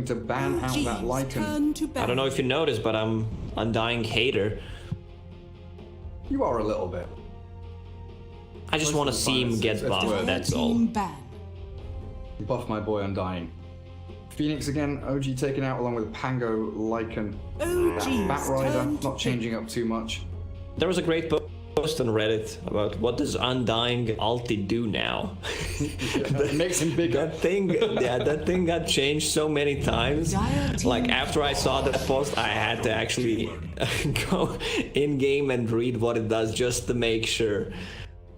to ban out that Lycan. I don't know if you noticed, but I'm Undying hater. You are a little bit. I just want to see him get buffed, that's all. Buff my boy Undying. Phoenix again, OG taken out along with Pango, Lycan, Bat Rider, not changing up too much. There was a great post on Reddit about what does Undying ulti do now. It makes him bigger. That thing got changed so many times. Like after I saw that post, I had to actually go in game and read what it does just to make sure.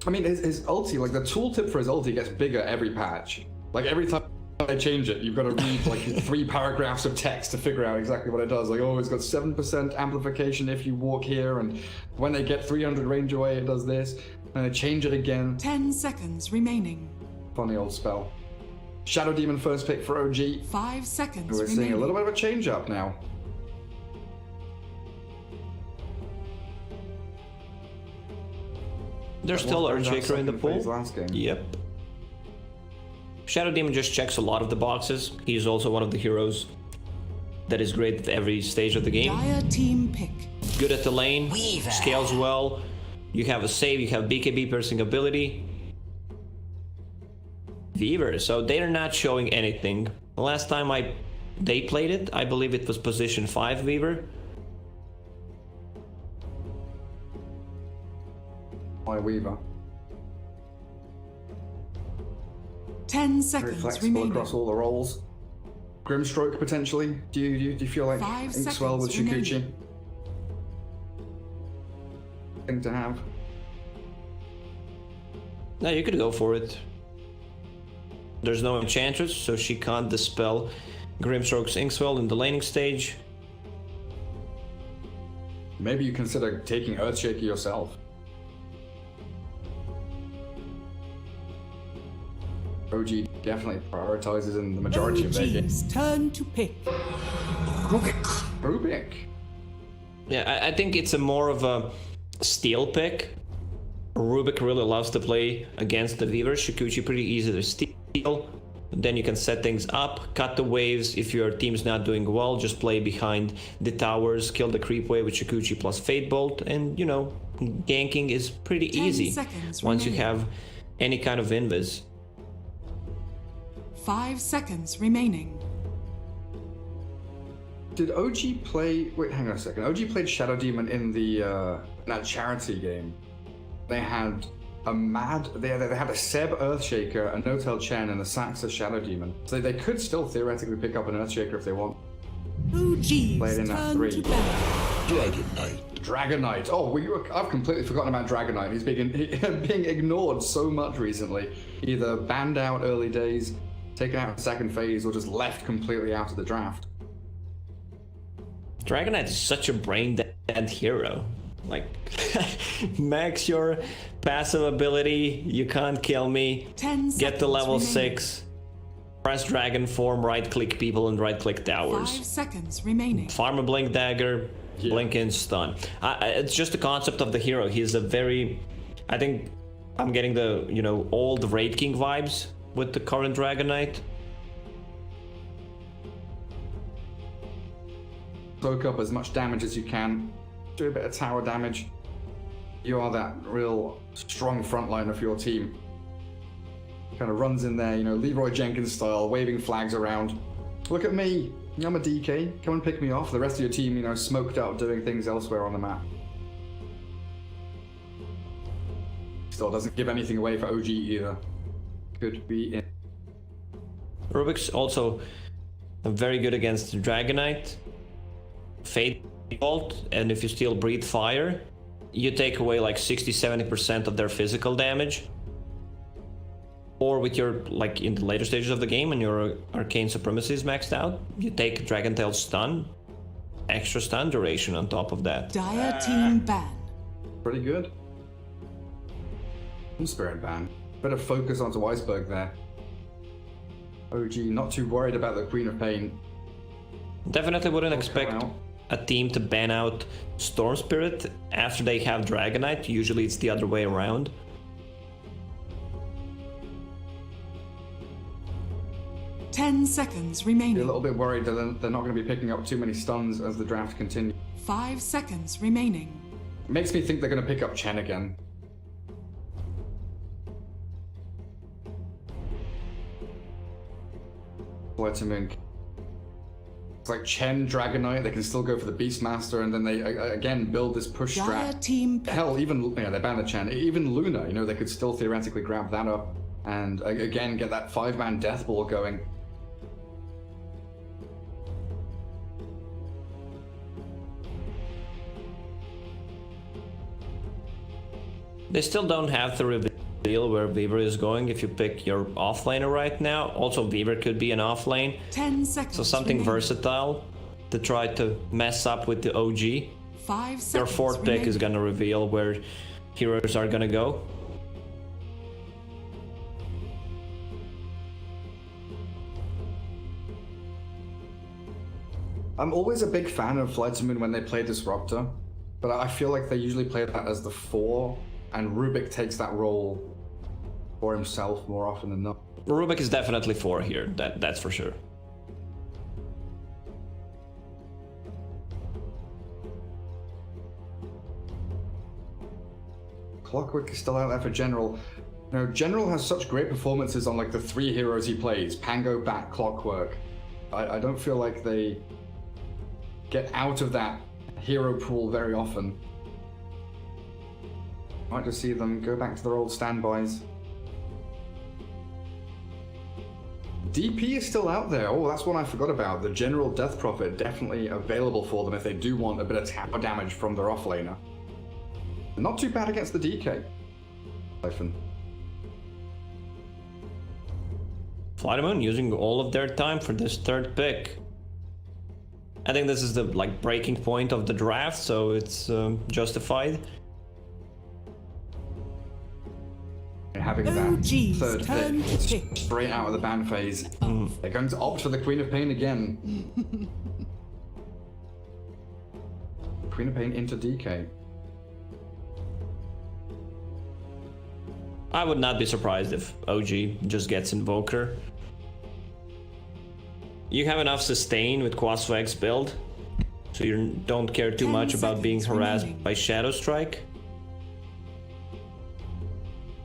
I mean, his ulti, like the tooltip for his ulti gets bigger every patch. Like every time I change it, you've got to read like 3 paragraphs of text to figure out exactly what it does. Like, oh, it's got 7% amplification if you walk here, and when they get 300 range away, it does this. And they change it again. 10 seconds remaining. Funny old spell. Shadow Demon first pick for OG. 5 seconds We're seeing a little bit of a change up now. There's still Earthshaker in the pool. Last game. Yep. Shadow Demon just checks a lot of the boxes. He's also one of the heroes that is great at every stage of the game. Dire team pick. Good at the lane, scales well. You have a save, you have BKB piercing ability. Weaver, so they're not showing anything. The last time they played it, I believe it was position 5 Weaver. My Weaver. 10 Very seconds flexible remaining. across all the roles. Grimstroke potentially. Do you feel like 5 Inkswell with seconds Shukuchi? remaining. Thing to have. No, you could go for it. There's no Enchantress, so she can't dispel Grimstroke's Inkswell in the laning stage. Maybe you consider taking Earthshaker yourself. OG definitely prioritizes in the majority of their games. OG's turn to pick. Rubik. Yeah, I think it's a more of a steal pick. Rubik really loves to play against the Weaver. Shukuchi pretty easy to steal. Then you can set things up, cut the waves. If your team's not doing well, just play behind the towers, kill the creep wave with Shukuchi plus Fate Bolt, and you know, ganking is pretty 10 easy seconds once you remaining. have any kind of invis. 5 seconds remaining. Did OG play? Wait, hang on a second. OG played Shadow Demon in the that charity game. They had a they had a Seb Earthshaker, a No-Tail Chen, and a Saxa Shadow Demon. So they could still theoretically pick up an Earthshaker if they want. OG's Played in that turn 3. to bat. Dragon Knight. Dragon Knight. Oh, I've completely forgotten about Dragon Knight. He's being ignored so much recently. Either banned out early days, taken out in second phase, or just left completely out of the draft. Dragon Knight is such a brain-dead hero. Like, max your passive ability, you can't kill me, 10 get to seconds level remaining. 6, press dragon form, right-click people and right-click towers. 5 seconds remaining. Farm a blink dagger, blink in stun. It's just the concept of the hero. He's a very... I think I'm getting the, you know, old Raid King vibes with the current Dragon Knight. Soak up as much damage as you can. Do a bit of tower damage. You are that real strong frontliner for your team. Kind of runs in there, you know, Leroy Jenkins style, waving flags around. Look at me, I'm a DK. Come and pick me off. The rest of your team, you know, smoked out doing things elsewhere on the map. Still doesn't give anything away for OG either. Could be in. Rubik's also very good against Dragon Knight. Fate Bolt, and if you still breathe fire, you take away like 60-70% of their physical damage. Or with your, like in the later stages of the game, and your Arcane Supremacy is maxed out, you take Dragon Tail stun, extra stun duration on top of that. Dire team ban. Pretty good. Spirit ban. Better focus onto Iceberg there. OG not too worried about the Queen of Pain. Definitely wouldn't Come expect out. a team to ban out Storm Spirit after they have Dragon Knight. Usually it's the other way around. 10 seconds Be a remaining. little bit worried that they're not going to be picking up too many stuns as the draft continues. 5 seconds remaining. Makes me think they're going to pick up Chen again. Flirting. It's like Chen, Dragonite, they can still go for the Beastmaster, and then they again build this push Dire strat. team pick. Hell, even they banned the Chen. Even Luna, you know, they could still theoretically grab that up and again get that 5-man death ball going. They still don't have to reveal where Weaver is going if you pick your offlaner right now. Also, Weaver could be an offlane, 10 seconds. so something remaining. versatile to try to mess up with the OG. 5 seconds. Your fourth pick remaining. is gonna reveal where heroes are gonna go. I'm always a big fan of Flight to Moon when they play Disruptor, but I feel like they usually play that as the 4, and Rubik takes that role for himself more often than not. Rubik is definitely 4 here, that's for sure. Clockwork is still out there for General. You know, General has such great performances on like the 3 heroes he plays, Pango, Bat, Clockwork. I don't feel like they get out of that hero pool very often. Might just see them go back to their old standbys. DP is still out there. Oh, that's one I forgot about. The General Death Prophet definitely available for them if they do want a bit of tower damage from their offlaner. Not too bad against the DK. Flight using all of their time for this third pick. I think this is the like breaking point of the draft, so it's justified. Having that OG's third turn pick to pick. straight out of the ban phase. They're going to opt for the Queen of Pain again. Queen of Pain into DK. I would not be surprised if OG just gets Invoker. You have enough sustain with Quaswa X build, so you don't care too 10 much about being seconds harassed remaining. by Shadow Strike.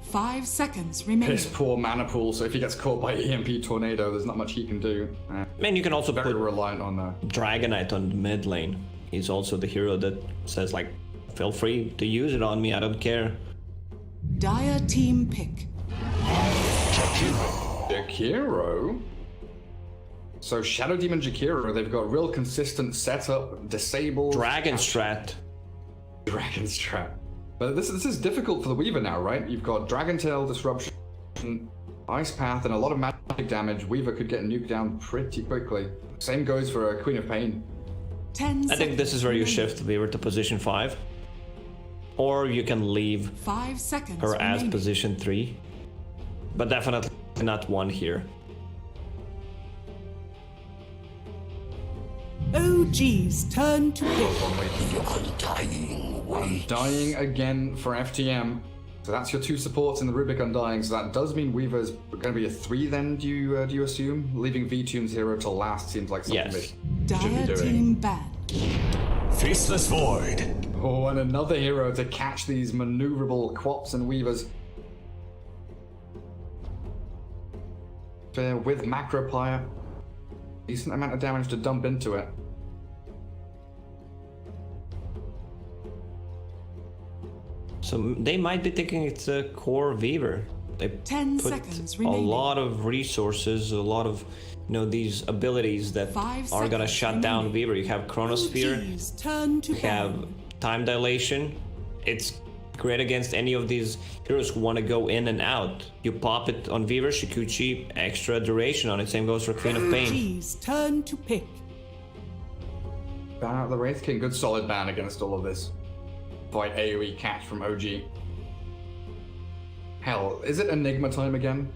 5 seconds remaining. Piss poor mana pool, so if he gets caught by EMP Tornado, there's not much he can do. I mean, you can also Very put reliant on Dragonite on the mid lane. He's also the hero that says like, feel free to use it on me, I don't care. Dire team pick. Jakiro? So Shadow Demon Jakiro, they've got real consistent setup, disabled... Dragon Strat. Dragon Strat. But this is difficult for the Weaver now, right? You've got Dragon Tail, Disruption, Ice Path, and a lot of magic damage. Weaver could get nuked down pretty quickly. Same goes for Queen of Pain. 10 seconds. I think this is where you remaining. shift Weaver to position 5. Or you can leave 5 seconds her as remaining. position 3. But definitely not 1 here. OG's turn to pick. Undying again for FTM. So that's your 2 supports in the Rubik Undying. So that does mean Weaver's going to be a 3 then, do you assume? Leaving V-Tune's hero to last seems like something Yes. they should be Dire doing. team ban. Faceless Void. Oh, and another hero to catch these maneuverable Quops and Weavers. With Macropire. Decent amount of damage to dump into it. So they might be thinking it's a core Weaver. They 10 put seconds a remaining. lot of resources, a lot of these abilities that 5 are gonna seconds shut down remaining. Weaver. You have Chronosphere, OG's turn to you have ban. time dilation. It's great against any of these heroes who want to go in and out. You pop it on Weaver, Shikuchi, extra duration on it. Same goes for Queen of Pain. OG's turn to pick. Ban out the Wraith King. Good solid ban against all of this. Fight AoE catch from OG. Hell, is it Enigma time again?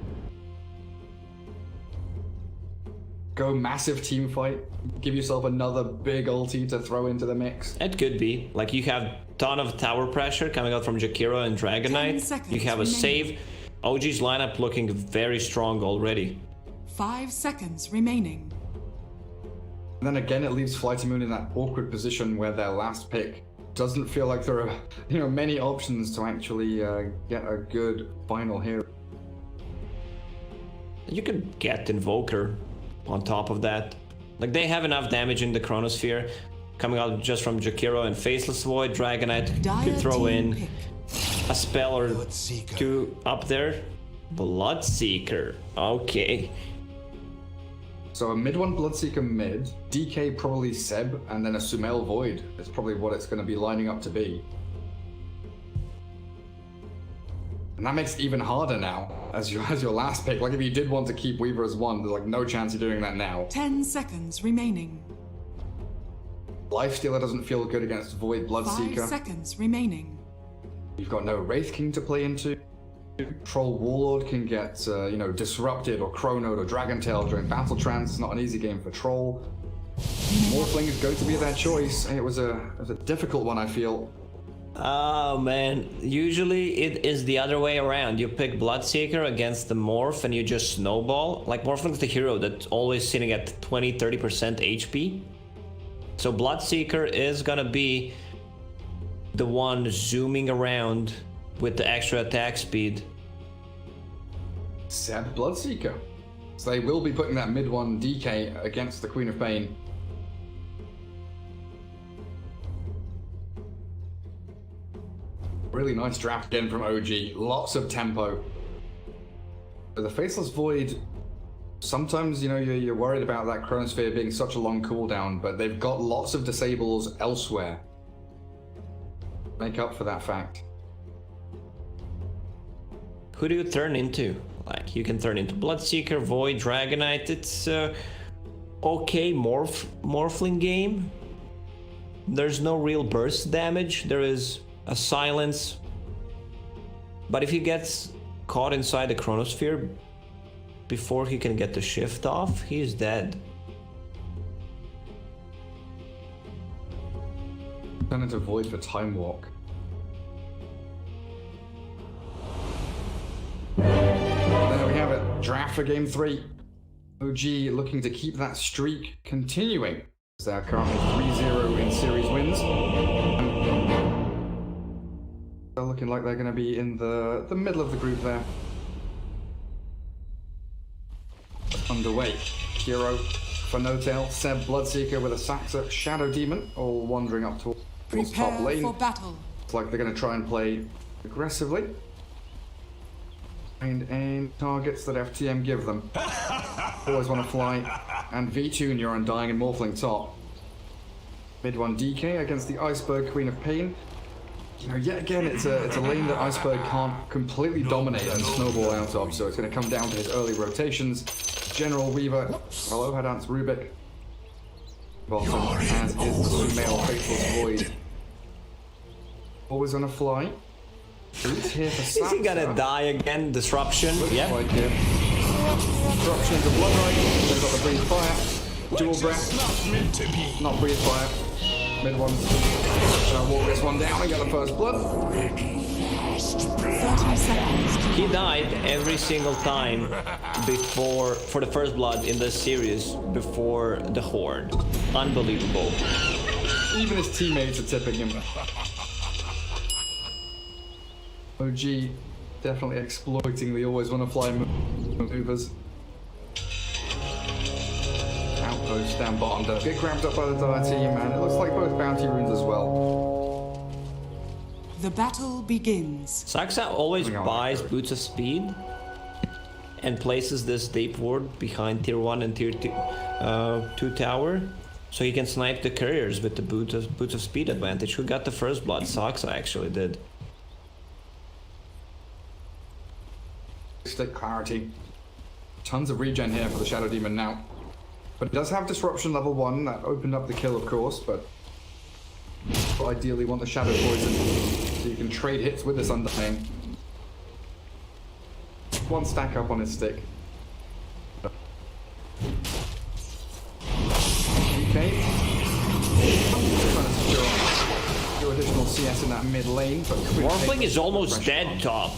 Go massive team fight. Give yourself another big ulti to throw into the mix. It could be. Like, you have ton of tower pressure coming out from Jakiro and 10 Dragonite. seconds You have a remaining. save. OG's lineup looking very strong already. 5 seconds remaining. And then again, it leaves Flighty Moon in that awkward position where their last pick doesn't feel like there are, many options to actually get a good final here. You can get Invoker on top of that. Like, they have enough damage in the Chronosphere coming out just from Jakiro and Faceless Void. Dragonite could throw in a spell or two up there. Bloodseeker. Okay. So a mid one Bloodseeker mid, DK probably Seb, and then a Sumail Void is probably what it's going to be lining up to be. And that makes it even harder now as your last pick. Like if you did want to keep Weaver as one, there's like no chance you're doing that now. 10 seconds remaining. Lifestealer doesn't feel good against Void Bloodseeker. 5 seconds remaining. You've got no Wraith King to play into. Troll Warlord can get, disrupted or chronoed or Dragon Tail during Battle Trance. It's not an easy game for Troll. Morphling is going to be their choice. It was a difficult one, I feel. Oh man, usually it is the other way around. You pick Bloodseeker against the Morph and you just snowball. Like, Morphling's the hero that's always sitting at 20-30% HP. So Bloodseeker is gonna be the one zooming around with the extra attack speed. Seb Bloodseeker. So they will be putting that mid one DK against the Queen of Pain. Really nice draft again from OG. Lots of tempo. But the Faceless Void, sometimes, you're worried about that Chronosphere being such a long cooldown, but they've got lots of disables elsewhere. Make up for that fact. Who do you turn into? Like, you can turn into Bloodseeker, Void, Dragonite. It's okay Morphling game. There's no real burst damage. There is a silence. But if he gets caught inside the Chronosphere before he can get the shift off, he's dead. Turn into Void for Time Walk. There we have it. Draft for game 3. OG looking to keep that streak continuing. They are currently 3-0 in series wins. They're looking like they're going to be in the middle of the group there. Underway. Hero for No-Tail, Seb Bloodseeker with a Saxa Shadow Demon, all wandering up towards top Prepare lane. for battle. It's like they're going to try and play aggressively. And targets that FTM give them. Always want to fly. And V2, you're Undying and Morphling top. Mid one DK against the Iceberg Queen of Pain. Yet again, it's a lane that Iceberg can't completely dominate and snowball out of, so it's going to come down to his early rotations. General Weaver, hello, Hadance Rubik. Bottom, as is the Sumail Faceless Void. Always on a fly. Boots here for Is he gonna die again? Disruption? Yeah. Like here. Disruption into Bloodrite. They've got the Breathe Fire. Dual Breath. Not Breathe Fire. Mid one. Shall walk this one down and get the first blood. 30 seconds. He died every single time for the first blood in this series before the Horde. Unbelievable. Even his teammates are tipping him. OG definitely exploiting the always want to fly maneuvers. Outpost down bottom does get grabbed up by the Dire team, and it looks like both bounty runes as well. The battle begins. Saxa always Moving on. buys Boots of Speed and places this Deep Ward behind tier 1 and tier 2 tower, so he can snipe the couriers with the Boots of Speed advantage. Who got the first blood? Saxa actually did. Stick clarity. Tons of regen here for the Shadow Demon now. But it does have Disruption level 1, that opened up the kill of course, but ideally want the Shadow Poison so you can trade hits with this Undying. One stack up on his stick. Okay. Trying to secure additional CS in that mid lane, but Morphling is almost dead top.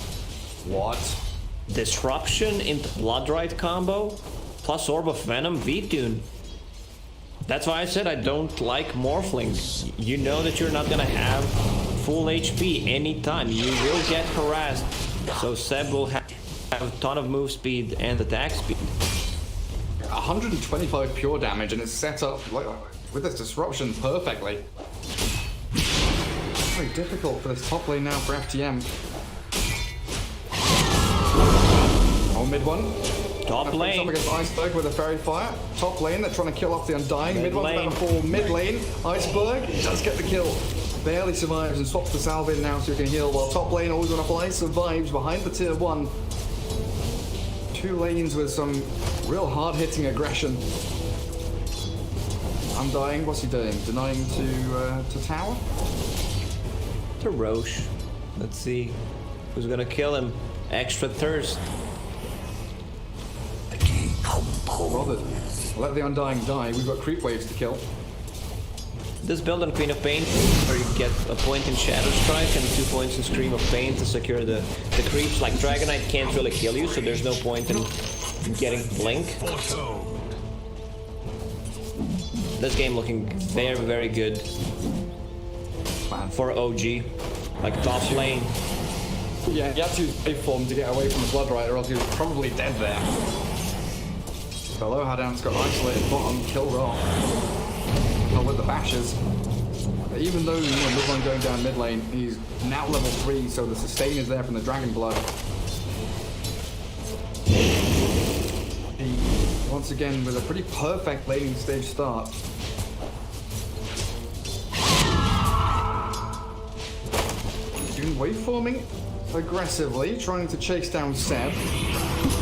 What? Disruption into Bloodrite combo. plus Orb of Venom, V-Tune. That's why I said I don't like Morphlings. You know that you're not gonna have full HP anytime. You will get harassed. So Seb will have a ton of move speed and attack speed. 125 pure damage, and it's set up like, with this disruption perfectly. Very difficult for this top lane now for FTM. Oh, mid one. Top lane. Up against Iceberg with a fairy fire. Top lane, they're trying to kill off the Undying. Mid one's about to fall. Mid lane, Iceberg does get the kill. Barely survives and swaps the salve in now so he can heal, while top lane, always on a fly, survives behind the tier 1. Two lanes with some real hard-hitting aggression. Undying, what's he doing? Denying to tower? To Roche. Let's see who's gonna kill him. Extra thirst. Bothered. Let the Undying die. We've got creep waves to kill. This build on Queen of Pain, where you get a point in Shadow Strike and 2 points in Scream of Pain to secure the creeps. Like Dragonite can't really kill you, so there's no point in getting Blink. This game looking very, very good for OG. Like top lane. Yeah, he had to use wave form to get away from the Bloodright, or else he was probably dead there. Below Hadan's got isolated bottom, kill rock. Not with the bashes. But even though mid one going down mid lane, he's now level 3, so the sustain is there from the Dragon Blood. He, once again, with a pretty perfect laning stage start. Doing waveforming aggressively, trying to chase down Seb.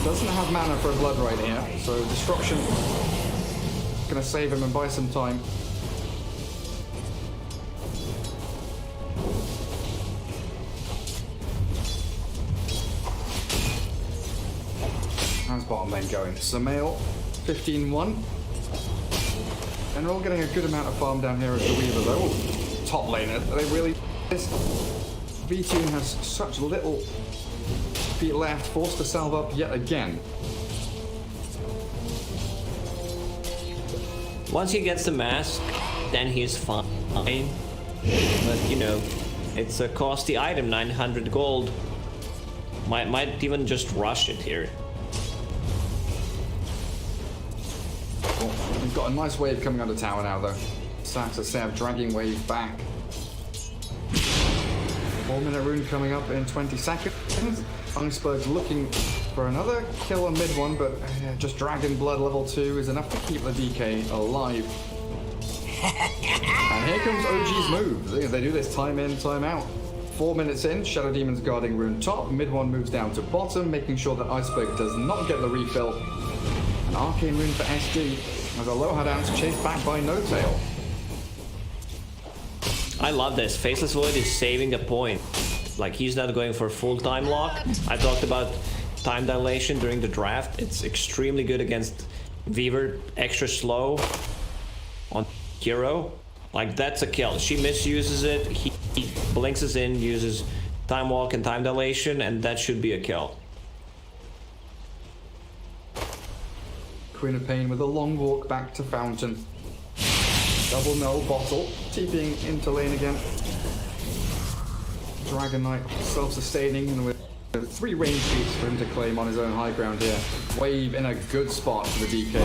Doesn't have mana for a Bloodright here, so Disruption gonna save him and buy some time. How's bottom lane going? Samael, 15-1. And we're all getting a good amount of farm down here as the Weaver though. Ooh, top laner, they really... This V-Tune has such little feet left, forced to salve up yet again. Once he gets the mask, then he's fine. But you know, it's a costly item, 900 gold. Might even just rush it here. Well, we've got a nice wave coming out of tower now though. Saxa Seb dragging wave back. 4-minute rune coming up in 20 seconds. Iceberg's looking for another kill on mid one, but just Dragon Blood level 2 is enough to keep the DK alive. And here comes OG's move. They do this time in, time out. 4 minutes in, Shadow Demon's guarding rune top. Mid one moves down to bottom, making sure that Iceberg does not get the refill. An arcane rune for SD as Aloha Dance chased back by No Tail. I love this. Faceless Void is saving a point. Like, he's not going for full time lock. I talked about time dilation during the draft. It's extremely good against Weaver. Extra slow on hero. Like, that's a kill. She misuses it. He blinks us in, uses time walk and time dilation, and that should be a kill. Queen of Pain with a long walk back to Fountain. Double null bottle, TPing into lane again. Dragon Knight self-sustaining and with 3 range beats for him to claim on his own high ground here. Wave in a good spot for the DK.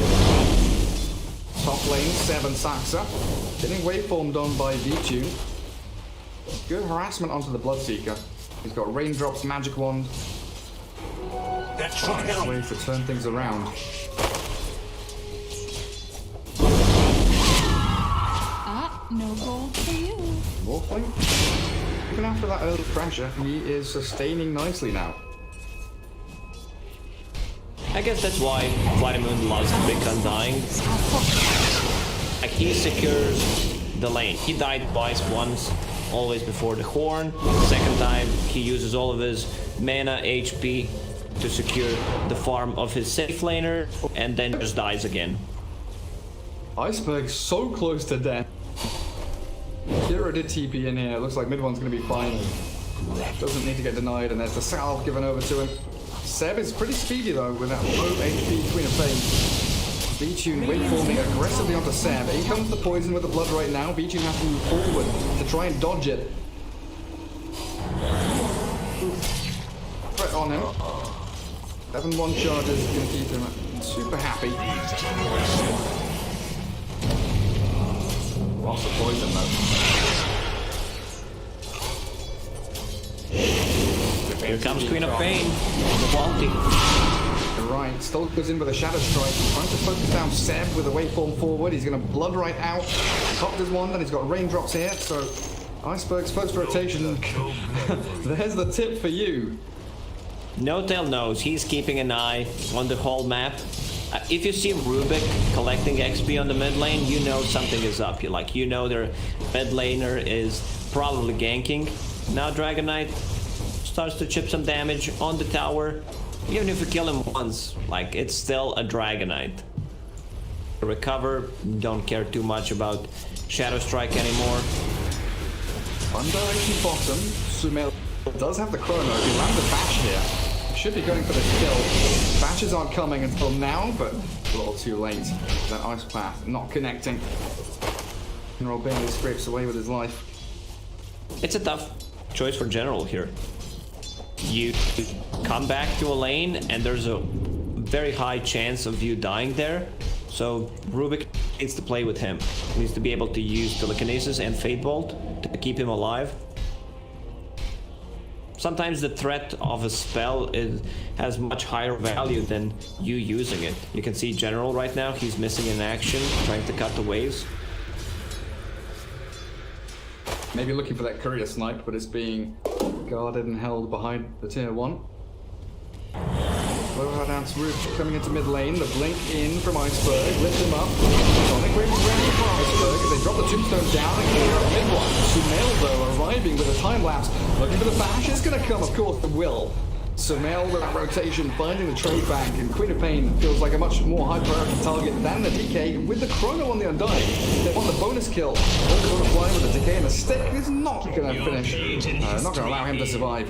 Top lane, 7 Saxa. Getting waveformed on by V-Tune. Good harassment onto the Bloodseeker. He's got raindrops, magic wand. Nice way to turn things around. No gold for you. Morphling? Even after that early pressure, he is sustaining nicely now. I guess that's why Vitamoon loves Big Undying. Like, he secures the lane. He died twice, once always before the horn. Second time, he uses all of his mana, HP to secure the farm of his safe laner, and then just dies again. Iceberg so close to death. Hero did TP in here. Looks like mid one's going to be fine. Doesn't need to get denied, and there's the salve given over to him. Seb is pretty speedy though with that low HP Queen of Pain. B-Tune waveforming aggressively onto Seb. In comes the poison with the blood right now. B-Tune has to move forward to try and dodge it. Threat on him. 7-1 charges is going to keep him super happy. Lots of poison though. Here comes Queen of Pain. The Quality. Right, still goes in with a Shadow Strike. He's trying to focus down Seb with a waveform forward. He's going to blood right out. Popped his wand and he's got raindrops here. So Iceberg's first rotation. There's the tip for you. No Tail knows. He's keeping an eye on the whole map. If you see Rubik collecting XP on the mid lane, you know something is up. You know their mid laner is probably ganking. Now Dragon Knight starts to chip some damage on the tower. Even if you kill him once, like, it's still a Dragon Knight. Recover, don't care too much about Shadow Strike anymore. Undirected bottom, Sumail does have the chrono. He lands a bash here. Should be going for the kill. Bashes aren't coming until now, but a little too late. That ice path not connecting. General barely scrapes away with his life. It's a tough choice for General here. You come back to a lane and there's a very high chance of you dying there. So Rubik needs to play with him. He needs to be able to use Telekinesis and Fate Bolt to keep him alive. Sometimes the threat of a spell has much higher value than you using it. You can see General right now, he's missing in action, trying to cut the waves. Maybe looking for that courier snipe, but it's being guarded and held behind the tier 1. Low hard dance Root coming into mid lane. The blink in from Iceberg. Lift him up. Sonic Wave is ready for Iceberg as they drop the tombstone down and clear up mid one. Sumail though arriving with a time lapse. Looking for the bash. It's going to come, of course, the will. Sumail with that rotation, finding the trade bank, and Queen of Pain feels like a much more high priority target than the DK. With the chrono on the Undying, they want the bonus kill. Also going to fly with the DK and the stick is not going to finish. Not going to allow him to survive.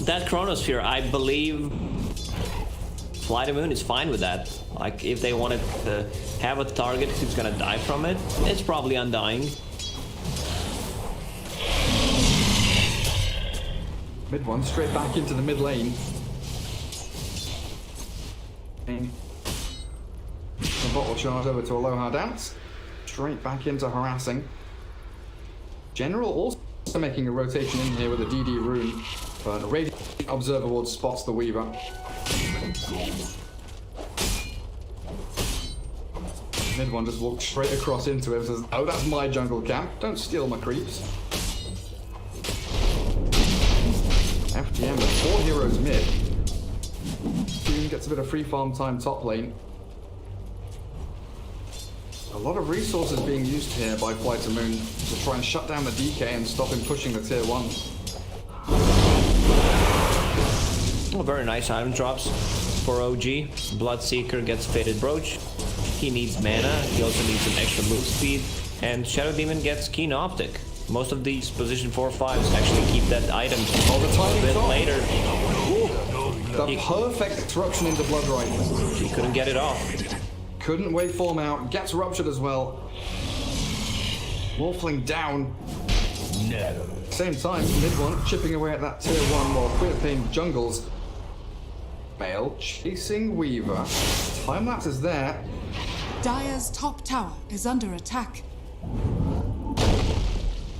That Chronosphere, I believe Fly the Moon is fine with that. Like, if they wanted to have a target who's gonna die from it, it's probably Undying. Mid one, straight back into the mid lane. The bottle charge over to Aloha Dance. Straight back into harassing. General also making a rotation in here with a DD rune. But Radiant Observer Ward spots the Weaver. Mid one just walks straight across into him and says, oh, that's my jungle camp. Don't steal my creeps. FTM with 4 heroes mid. Team gets a bit of free farm time top lane. A lot of resources being used here by Flight to Moon to try and shut down the DK and stop him pushing the tier 1. Oh, very nice item drops for OG. Bloodseeker gets Fated Brooch. He needs mana, he also needs some extra move speed. And Shadow Demon gets Keen Optic. Most of these position 4/5s actually keep that item a bit later. The perfect disruption into Blood Right. He couldn't get it off. Couldn't waveform out, gets ruptured as well. Wolfling down. No. Same time, mid one chipping away at that tier 1 while Queen of Pain jungles. Male chasing Weaver. Time lapse is there. Dire's top tower is under attack.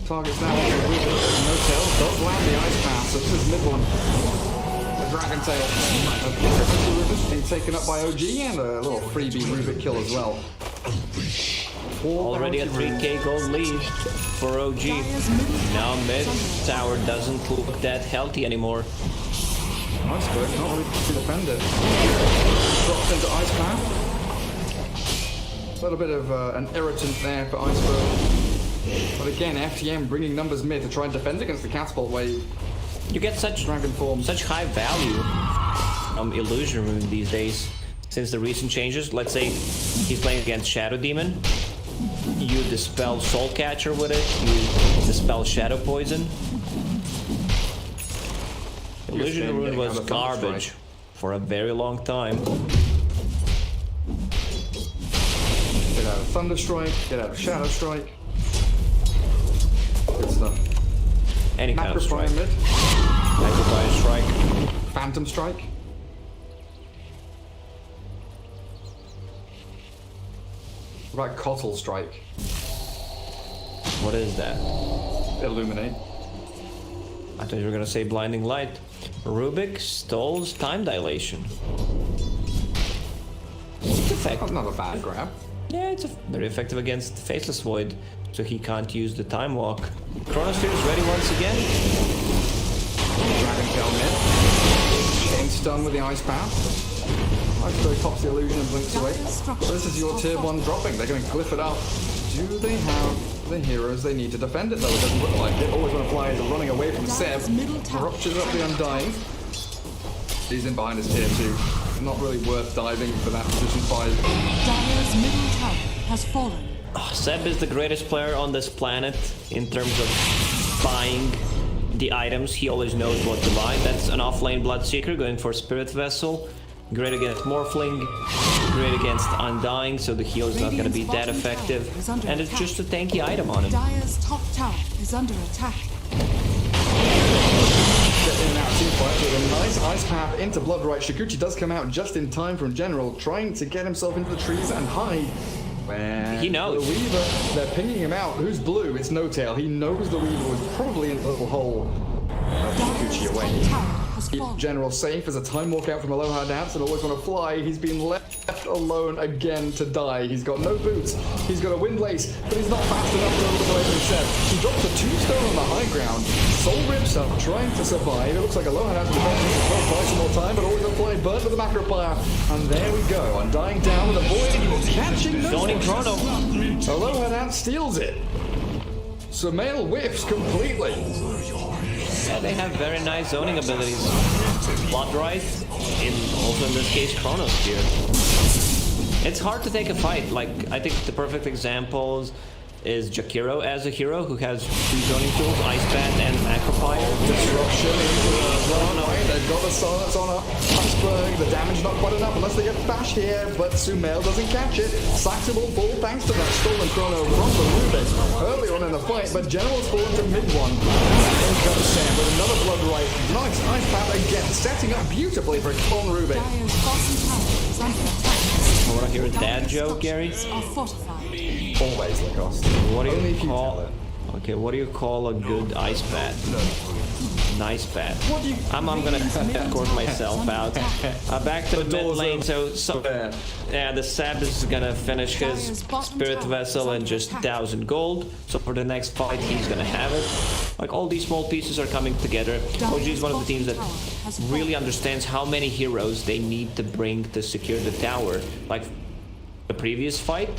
Target's now on the Weaver. No tail. Does land the ice pass. So this is mid one. The Dragon Tail. Being taken up by OG and a little freebie Rubik kill as well. Already a 3k gold lead for OG. Now mid tower doesn't look that healthy anymore. Iceberg not really to defend it. Drops into Ice Path. A little bit of an irritant there for Iceberg. But again, FTM bringing numbers mid to try and defend against the Catapult Wave. You get such Dragon form. such high value from Illusion Rune these days since the recent changes. Let's say he's playing against Shadow Demon. You dispel Soul Catcher with it, you dispel Shadow Poison. Illusion Rune was garbage for a very long time. Thunder Strike, get out of Shadow Strike. Good stuff. Any kind of Macro strike. Pyramid, Macro strike. Phantom Strike. What about Cottle Strike? What is that? Illuminate. I thought you were gonna say blinding light. Rubik stalls time dilation. It's effective. Not a bad grab. Yeah, it's very effective against Faceless Void, so he can't use the time walk. Chronosphere is ready once again. Dragon Tail mid. Getting stunned with the Ice Path. Iceberg pops the illusion and blinks away. So this is your tier 1 dropping. They're going to glyph it up. Do they have the heroes they need to defend it though? It doesn't look like it. Always Wanna Fly is running away from Seb. Ruptures up the Undying. He's in behind his tier 2. Not really worth diving for that position 5. Dire's middle tower has fallen. Seb is the greatest player on this planet in terms of buying the items. He always knows what to buy. That's an off-lane Bloodseeker going for Spirit Vessel. Great against Morphling, great against Undying, so the heal is not going to be that effective. And it's just a tanky item on him. Dire's top tower is under attack. Get in and out of team fight with a nice Ice Path into Bloodright. Shikuchi does come out just in time from General, trying to get himself into the trees and hide. When He knows. The Weaver, they're pinging him out. Who's blue? It's No Tail. He knows the Weaver was probably in the little hole of Shikuchi Dire's away. top tower has Keep fallen. General safe as a time walk out from Aloha Dance and Always Wanna Fly. He's been left alone again to die. He's got no boots. He's got a windlace, but he's not fast enough to run away from Seb. He drops a 2-stone on the high ground. Soul rips up, trying to survive. It looks like Aloha Dance will try some more time, but Always Wanna Fly burnt with the macro fire. And there we go. Undying down with a void, catching no Zoning Chrono. Aloha Dance steals it. Sumail whiffs completely. Yeah, they have very nice zoning abilities. Bloodright, also in this case Chronosphere. It's hard to take a fight. Like, I think the perfect examples is Jakiro as a hero who has 2 zoning tools, Ice Bat and Macropire. Disruption into the runaway. They've got the silence on Iceberg. The damage not quite enough unless they get bashed here, but Sumail doesn't catch it. Saxable fall thanks to that stolen chrono from the Rubik early on in the fight, but General's fallen to mid one. In comes Sam with another Bloodright. Nice Ice Path again, setting up beautifully for Con Rubik. Dire's bottom tower is under attack. I want to hear a dad joke, Gary. Are fortified. Always Lacoste. What do Only you if you call tell it. Okay, what do you call a good ice bat? Nice bat. What do you... I'm gonna escort myself out. Back to the mid doors lane. are So there. yeah, the Sab is gonna finish his Spirit Vessel and just 1,000 gold. So for the next fight, he's gonna have it. Like, all these small pieces are coming together. OG is one of the teams that really understands how many heroes they need to bring to secure the tower. Like the previous fight,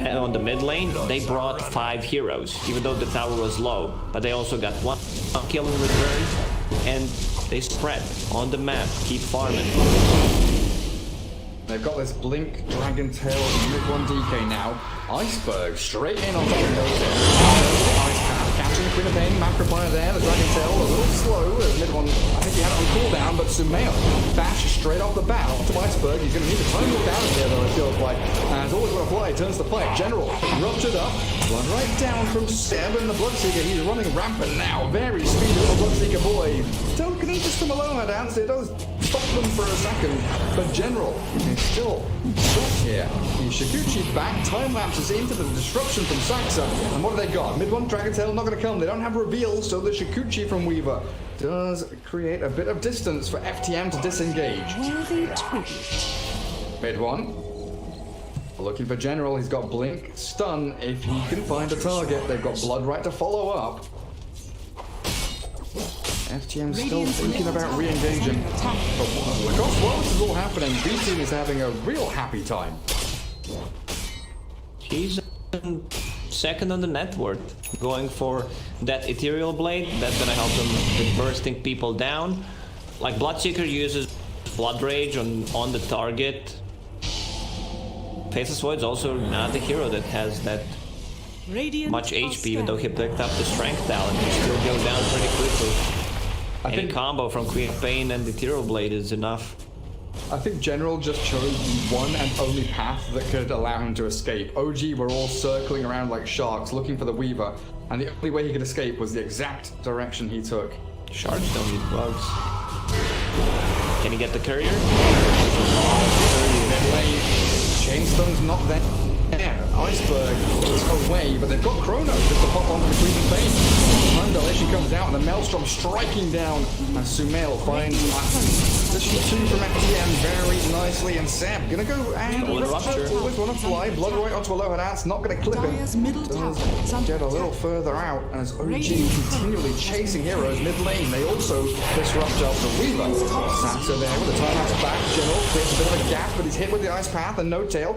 on the mid lane, they brought 5 heroes, even though the tower was low. But they also got 1 kill in return, and they spread on the map, keep farming. They've got this Blink, Dragon Tail, mid 1 DK now. Iceberg straight in on top of those. Ice Path, catching the Queen of Pain, Macropire there, the Dragon Tail a little slow. Mid 1, I think he had it on cooldown, but Sumail bash straight off the bat onto Iceberg. He's going to need to time look down here though, it feels like. As Always Wanna Fly turns the fight. General ruptured up, blood right down from Seb and the Bloodseeker. He's running rampant now. Very speedy little Bloodseeker boy. Token just from Aloha Dance. It does stop them for a second, but General is still stuck here. The Shikuchi back, time lapses into the disruption from Saxa, and what have they got? Mid 1 Dragon Tail not going to come. They don't have reveal, so the Shikuchi from Weaver does create a bit of distance for FTM to disengage. Worthy tribute. Mid 1. Looking for General. He's got Blink, Stun if he can find a target. They've got Bloodright to follow up. FTM still thinking about re-engaging. But Lacoste, while this is all happening, B-Team is having a real happy time. He's second on the net worth, going for that Ethereal Blade. That's gonna help him with bursting people down. Like, Bloodseeker uses Blood Rage on the target. Faceless Void's also not a hero that has that much HP, even though he picked up the Strength talent. He still goes down pretty quickly. Any combo from Queen of Pain and Ethereal Blade is enough. I think General just chose the one and only path that could allow him to escape. OG were all circling around like sharks looking for the Weaver, and the only way he could escape was the exact direction he took. Sharks don't need bugs. Can he get the courier? Chainstone's not there. Iceberg is away, but they've got Chrono just to pop onto the Queen of Pain. Time dilation comes out, and the Maelstrom striking down, and Sumail finds position 2 from FTM very nicely, and Seb gonna go and Rupture. always wanna fly, blood right onto a lower dance, not gonna clip him. Dire's middle tower is under Get a little attack. further out as OG Radiant's continually turret chasing heroes mid lane. They also disrupt out the Weaver. Sansa there with the timeout back. General creates a bit of a gap, but he's hit with the Ice Path and No Tail.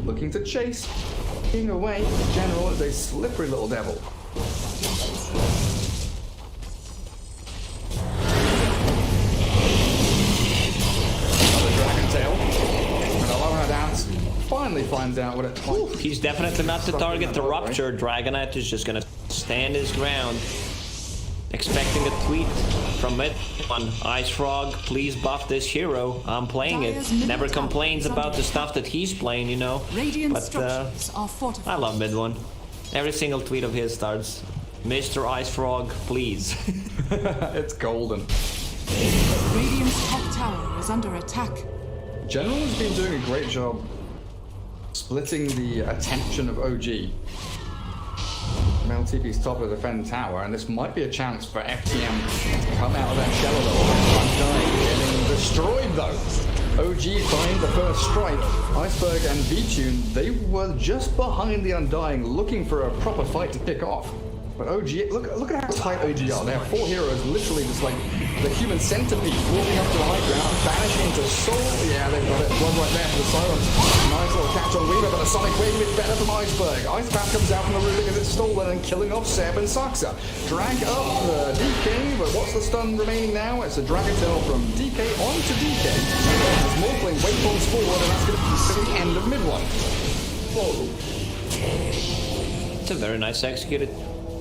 Looking to chase. King away. General is a slippery little devil. Another Dragon Tail. And Aloha Dance finally finds out what it wants. He's definitely not the target to Rupture. Dragonite is just gonna stand his ground. Expecting a tweet from mid one. Ice Frog, please buff this hero. I'm playing Dire's it. middle Never tower complains is about under the stuff that he's playing, you know. Radiant But structures are fortified. I love mid one. Every single tweet of his starts, Mr. Ice Frog, please. It's golden. Radiant's top tower is under attack. General has been doing a great job splitting the attention of OG. Mel TP's top of the defend tower, and this might be a chance for FTM to come out of that shell a little bit. Undying getting destroyed though. OG find the first strike. Iceberg and V-Tune, they were just behind the Undying looking for a proper fight to kick off. But OG, look at how tight OG are. They have 4 heroes literally just like the human centipede walking up to the high ground, banishing into soul. Yeah, they've got it. One right there for the silence. Nice little catch on Weaver, but a Sonic Wave is better from Iceberg. Ice Path comes out from the Rubik as it's stolen and killing off Seb and Saxa. Drag up DK, but what's the stun remaining now? It's a Dragon Tail from DK onto DK. As Morphling waveforms forward, and that's going to be the end of mid one. Whoa. It's a very nice executed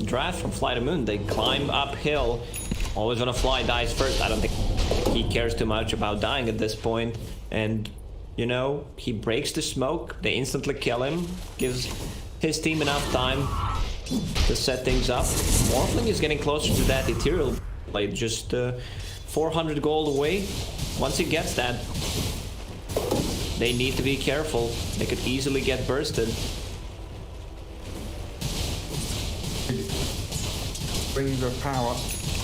draft from Fly the Moon. They climb uphill. Always gonna fly dies first. I don't think he cares too much about dying at this point. And, you know, he breaks the smoke. They instantly kill him. Gives his team enough time to set things up. Morphling is getting closer to that Ethereal Blade. Just 400 gold away. Once he gets that, they need to be careful. They could easily get bursted. Rings of power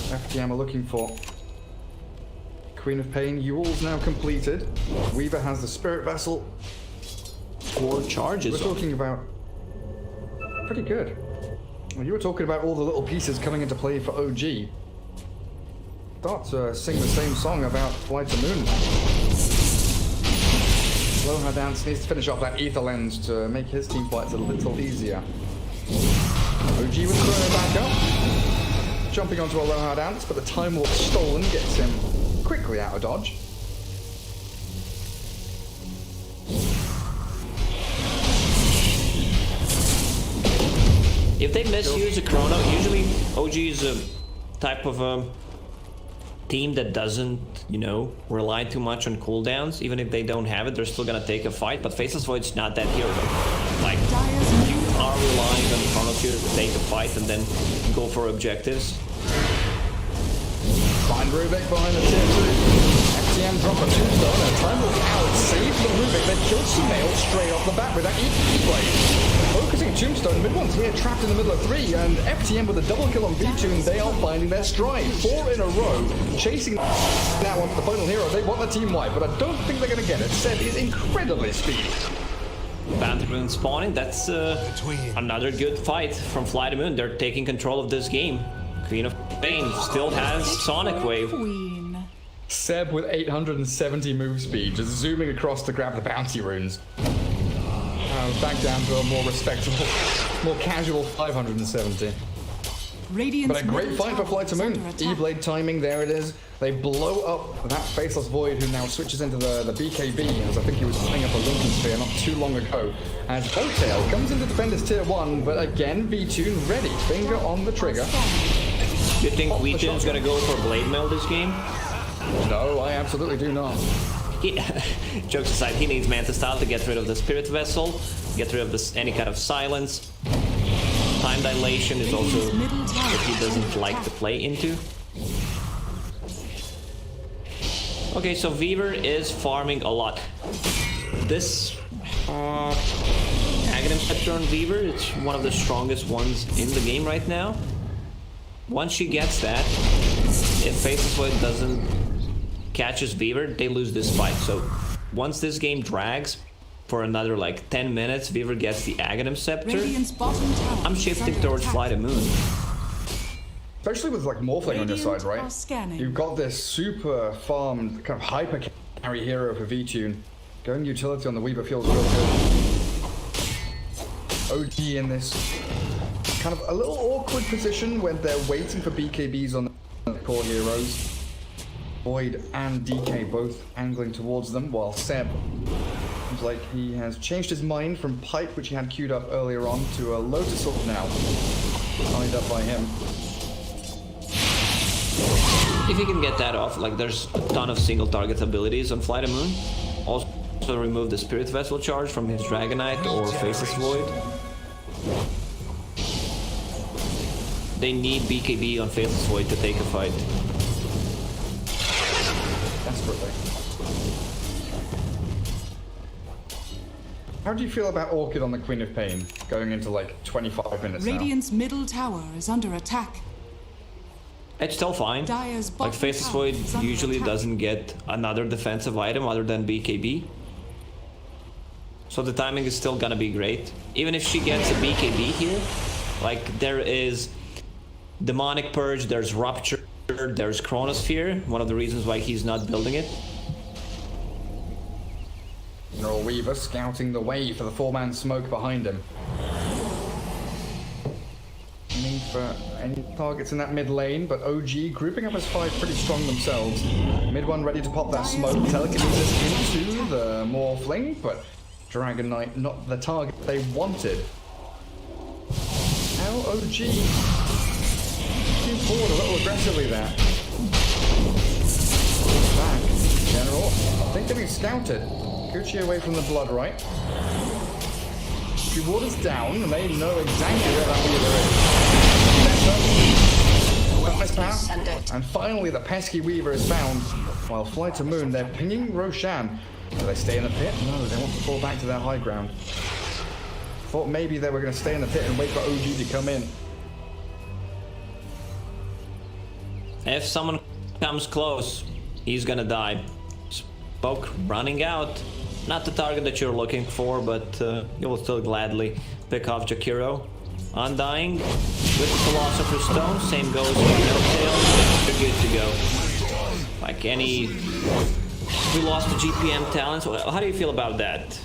FTM are looking for. Queen of Pain, Ewell's now completed. Weaver has the Spirit Vessel. 4 charges. We're talking about pretty good. Well, you were talking about all the little pieces coming into play for OG. Start to sing the same song about Flight to Moon. Aloha Dance needs to finish off that Ether Lens to make his team fights a little easier. OG with Chrono back up. Jumping onto Aloha Dance, but the Time Warp stolen gets him quickly out of dodge. If they misuse a Chrono, usually OG is a type of team that doesn't, you know, rely too much on cooldowns. Even if they don't have it, they're still gonna take a fight. But Faceless Void's not that hero. Like, you are relying on Chrono Trigger to take a fight and then go for objectives. Find Rubik behind the tier 2. FTM drop a tombstone and Time Warp out. Save the Rubik, then kills Sumail straight off the bat with that E-Blade. Focusing Tombstone, mid one's here trapped in the middle of 3, and FTM with a double kill on V2, they are finding their stride. 4 in a row, chasing now onto the final hero. They want the team wipe, but I don't think they're going to get it. Seb is incredibly speedy. Bounty Rune spawning, that's another good fight from Fly the Moon. They're taking control of this game. Queen of Pain still has Sonic Wave. Queen. Seb with 870 move speed, just zooming across to grab the bounty runes. Back down to a more respectable, more casual 570. Radiant's But a great middle fight for tower Flight to is Moon. under attack. E-Blade timing, there it is. They blow up that Faceless Void, who now switches into the BKB, as I think he was setting up a Lincoln Sphere not too long ago. As Botail comes into defend his tier 1, but again, V-Tune ready. Finger on the trigger. Do you think V2's gonna go for Blade Mail this game? No, I absolutely do not. Jokes aside, he needs Manta Style to get rid of the Spirit Vessel, get rid of this, any kind of silence. Time dilation is also what he doesn't like to play into. Okay, so Weaver is farming a lot. This Aghanim Scepter on Weaver, it's one of the strongest ones in the game right now. Once she gets that, if Faceless Void doesn't catches Weaver, they lose this fight. So once this game drags for another like 10 minutes, Weaver gets the Aghanim Scepter. I'm shifting towards Fly the Moon. Especially with like Morphling on your side, right? You've got this super farmed, kind of hyper carry hero for V-Tune. Going utility on the Weaver feels real good. OG in this kind of a little awkward position when they're waiting for BKBs on the core heroes. Void and DK both angling towards them, while Seb seems like he has changed his mind from Pipe, which he had queued up earlier on, to a Lotus Orb now, tied up by him. If he can get that off, like there's a ton of single target abilities on Fly the Moon. Also remove the Spirit Vessel charge from his Dragonite or Faceless Void. They need BKB on Faceless Void to take a fight. Desperately. How do you feel about Orchid on the Queen of Pain, going into like 25 minutes Radiant's middle tower is under attack. It's still fine. Like Faceless Void usually doesn't get another defensive item other than BKB. So the timing is still gonna be great. Even if she gets a BKB here, like there is Demonic Purge, there's Rupture, there's Chronosphere, one of the reasons why he's not building it. General Weaver scouting the way for the 4-man smoke behind him. Need for any targets in that mid lane, but OG grouping up as 5 pretty strong themselves. Mid one ready to pop that smoke, telekinesis into the Morphling, but Dragon Knight not the target they wanted. Now OG moving forward a little aggressively there. Back, General. I think they're being scouted. Gucci away from the blood, right? Rewarder's down, and they know exactly where that Weaver is. And finally, the pesky Weaver is found. While Fly to Moon, they're pinging Roshan. Do they stay in the pit? No, they want to fall back to their high ground. Thought maybe they were going to stay in the pit and wait for OG to come in. If someone comes close, he's gonna die. Smoke running out. Not the target that you're looking for, but you will still gladly pick off Jakiro. Undying with the Philosopher's Stone. Same goes with No-Tail. You're good to go. Like any... We lost the GPM talents. How do you feel about that?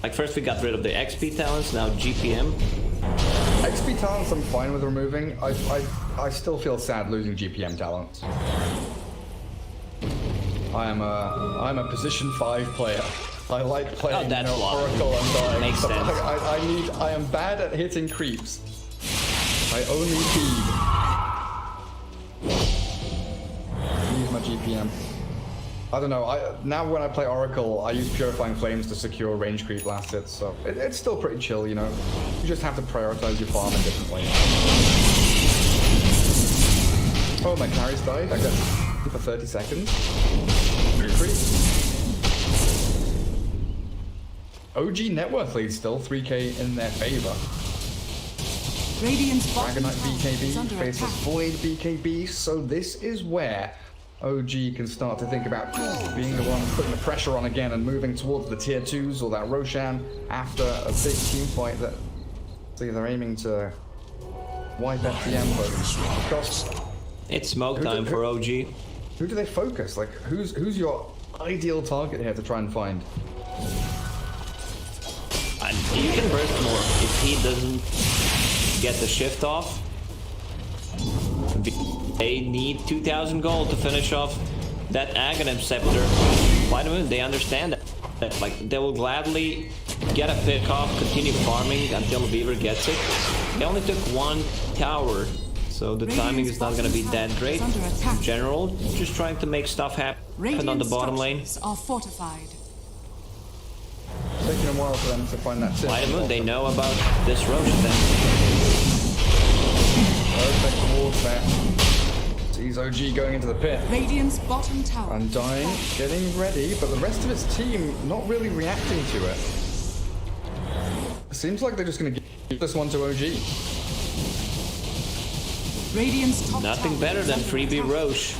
Like first we got rid of the XP talents, now GPM. XP talents I'm fine with removing. I still feel sad losing GPM talents. I'm a position 5 player. I like playing Oracle and dying. Makes sense. I am bad at hitting creeps. I only feed. Use my GPM. I don't know, now when I play Oracle, I use Purifying Flames to secure range creep last hits, so it's still pretty chill, you know? You just have to prioritize your farm in different ways. Oh, my carries died. I got for 30 seconds. OG net worth lead still, 3k in their favor. Radiant's Dragonite BKB, Faceless Void BKB, so this is where OG can start to think about being the one putting the pressure on again and moving towards the tier 2s or that Roshan after a big team fight that they're aiming to wipe FTM, but gosh, it's smoke time for OG. Who do they focus? Like who's your ideal target here to try and find? And you can burst more if he doesn't get the shift off. They need 2,000 gold to finish off that Aghanim Scepter. Vitamin, they understand that. Like, they will gladly get a pick off, continue farming until Weaver gets it. They only took 1 tower so the timing is not gonna be that great. In general, just trying to make stuff happen on the bottom lane. Are fortified. Taking a while for them to find that Vitamin, they know about this Roche thing. Perfect warfare. Sees OG going into the pit. Radiant's bottom tower. Undying, getting ready, but the rest of his team not really reacting to it. Seems like they're just going to give this one to OG. Radiant's top Nothing tower better is than under freebie attack. Roche.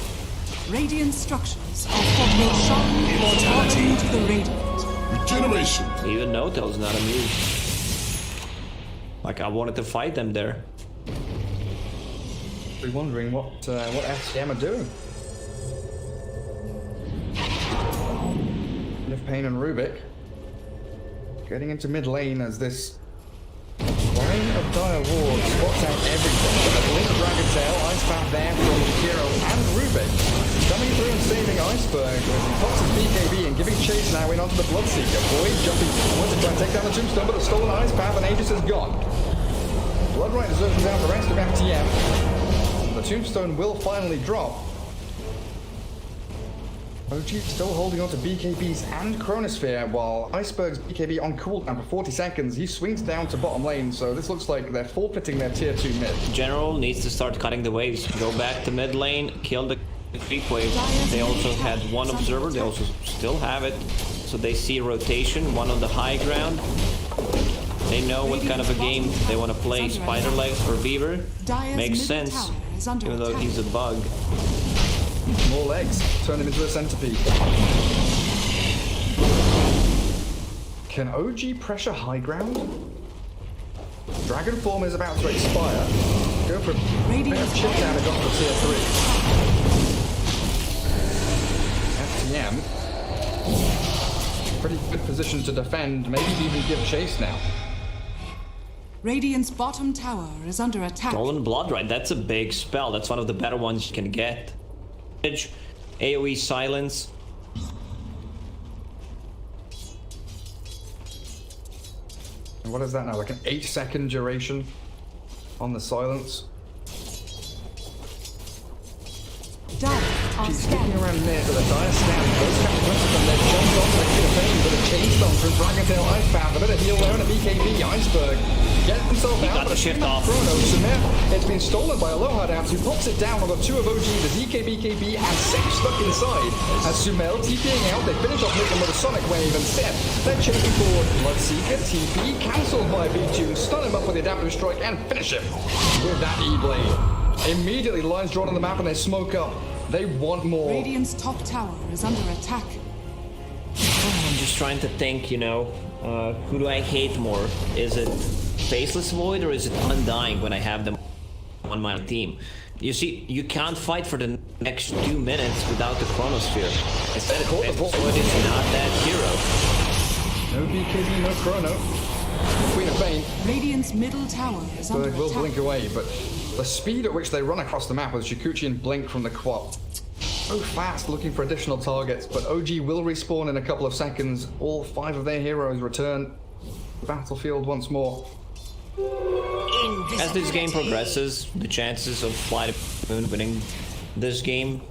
Radiant structures are will shine Immortality. to the radiant. Regeneration. Even Notel's not amused. Like, I wanted to fight them there. Be wondering what FTM are doing. Of Pain and Rubik getting into mid lane as this line of dire ward spots out everything. But a Blink Dragontail, Icepath there from Hero and Rubik coming through and saving Iceberg as he pops his BKB and giving chase now in onto the Bloodseeker. Void jumping forward to try and take down the Tombstone, but the stolen Icepath and Aegis is gone. Bloodright deserves down the rest of FTM. The Tombstone will finally drop. OG still holding on to BKBs and Chronosphere, while Iceberg's BKB on cooldown for 40 seconds. He swings down to bottom lane, so this looks like they're forfeiting their tier 2 mid. General needs to start cutting the waves. Go back to mid lane, kill the creep wave. They also had one observer, they also still have it. So they see rotation, one on the high ground. They know what kind of a game they want to play, Spider Legs or Beaver. Makes sense, even though he's a bug. More legs, turn him into a centipede. Can OG pressure high ground? Dragon form is about to expire. Go for a bit of chip damage onto tier 3. FTM. Pretty good position to defend, maybe even give chase now. Radiant's bottom tower is under attack. Stolen Bloodright, that's a big spell. That's one of the better ones you can get. AoE silence. And what is that now? Like an 8-second duration on the silence? She's sticking around mid with a dire scan. Those consequences from their jump on to the pain with a chainstorm from Dragontail Icepath. A bit of heal there and a BKB. Iceberg gets himself out. Got the shift off. Chrono. Sumir, it's been stolen by Aloha Dance, who pops it down on the 2 of OG, the DK, BKB, and 6 stuck inside. As Sumel TPing out, they finish off Nickam with a Sonic Wave, and Seth, they're chasing forward. Bloodseeker, TP, cancelled by B2, stun him up with the Adaptive Strike, and finish him with that E-Blade. Immediately, lines drawn on the map, and they smoke up. They want more. Radiant's top tower is under attack. I'm just trying to think, you know, who do I hate more? Is it Faceless Void or is it Undying when I have them on my team? You see, you can't fight for the next 2 minutes without the Chronosphere. Instead of Faceless Void is not that hero. No BKB, no Chrono. Queen of Pain. Radiant's middle tower is under They will attack. blink away, but the speed at which they run across the map with Shikuchi and Blink from the quad. So fast, looking for additional targets, but OG will respawn in a couple of seconds. All 5 of their heroes return to the battlefield once more. As this game progresses, the chances of Flight of Moon winning this game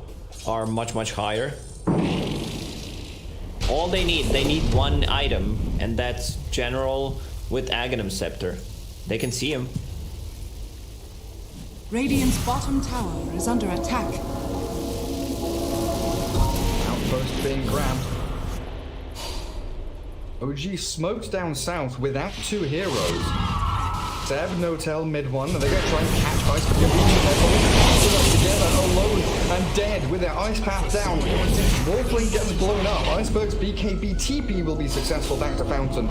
are much, much higher. All they need one item, and that's General with Aghanim Scepter. They can see him. Radiant's bottom tower is under attack. Outpost being grabbed. OG smoked down south without 2 heroes. Seb, Notel, mid 1, and they're going to try and catch Iceberg and Beach. They're together, alone, and dead with their Ice Path down. Morphling gets blown up. Iceberg's BKB TP will be successful back to Fountain.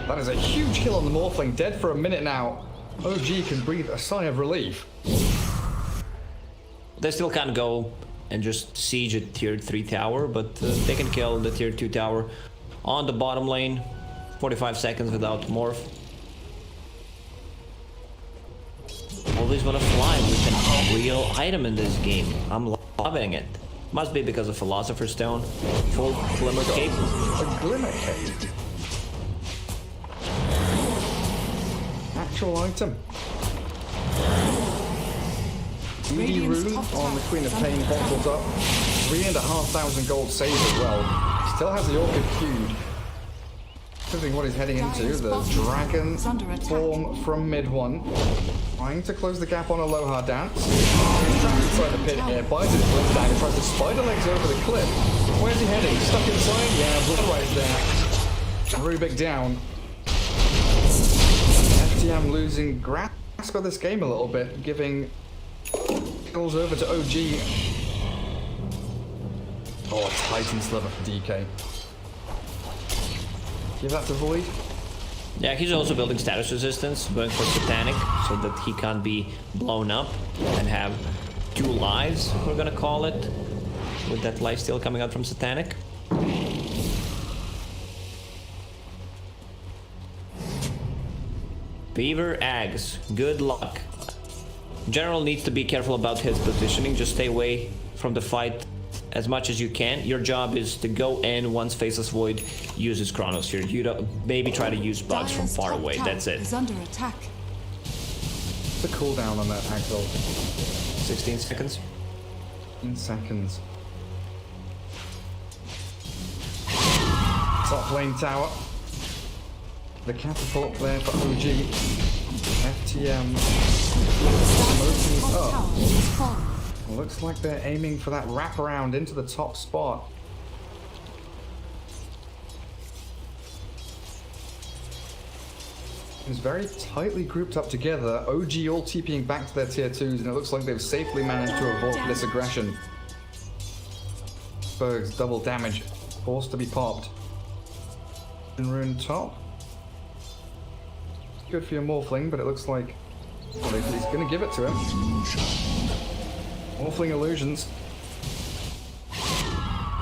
That is a huge kill on the Morphling, dead for a minute now. OG can breathe a sigh of relief. They still can't go and just siege a tier 3 tower, but they can kill the tier 2 tower on the bottom lane. 45 seconds without morph. Always wanna fly with a real item in this game. I'm loving it. Must be because of Philosopher's Stone. Full Glimmer Cape. A Glimmer Cape. Actual item. CD Rune on the Queen of Pain bottled up. 3,500 gold saved as well. Still has the Orchid queued. Considering what he's heading into, the Dragon form from mid one. Trying to close the gap on Aloha Dance. He's trapped inside the pit here, buys his Blitz Dagger, tries to spider legs over the cliff. Where's he heading? Stuck inside? Yeah, Blood right there. Rubik down. FTM losing grasp of this game a little bit, giving kills over to OG. Oh, Titan Sliver for DK. Give that to Void. Yeah, he's also building status resistance, going for Satanic, so that he can't be blown up and have 2 lives, we're gonna call it, with that lifesteal coming out from Satanic. Beaver Ags, good luck. General needs to be careful about his positioning, just stay away from the fight as much as you can. Your job is to go in once Faceless Void uses Chronos here. You don't, maybe try to use bugs from far away, that's it. Is under attack. The cooldown on that Axel. 16 seconds. 15 seconds. Top lane tower. The catapult there for OG. FTM smoking up. Looks like they're aiming for that wraparound into the top spot. It's very tightly grouped up together. OG all TPing back to their tier 2s, and it looks like they've safely managed to avoid this aggression. Berg's double damage, forced to be popped. Rune top. Good for your Morphling, but it looks like well, he's going to give it to him. Morphling illusions.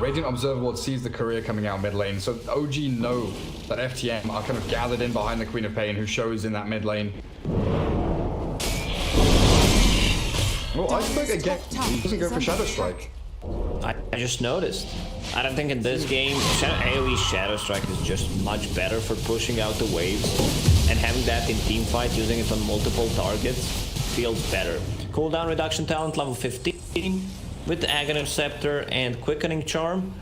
Radiant Observer sees the courier coming out mid lane, so OG know that FTM are kind of gathered in behind the Queen of Pain, who shows in that mid lane. Well, Iceberg again doesn't go for Shadow Strike. I just noticed. I don't think in this game, AoE Shadow Strike is just much better for pushing out the waves, and having that in teamfight, using it on multiple targets, feels better. Cooldown reduction talent level 15 with the Aghanim Scepter and Quickening Charm.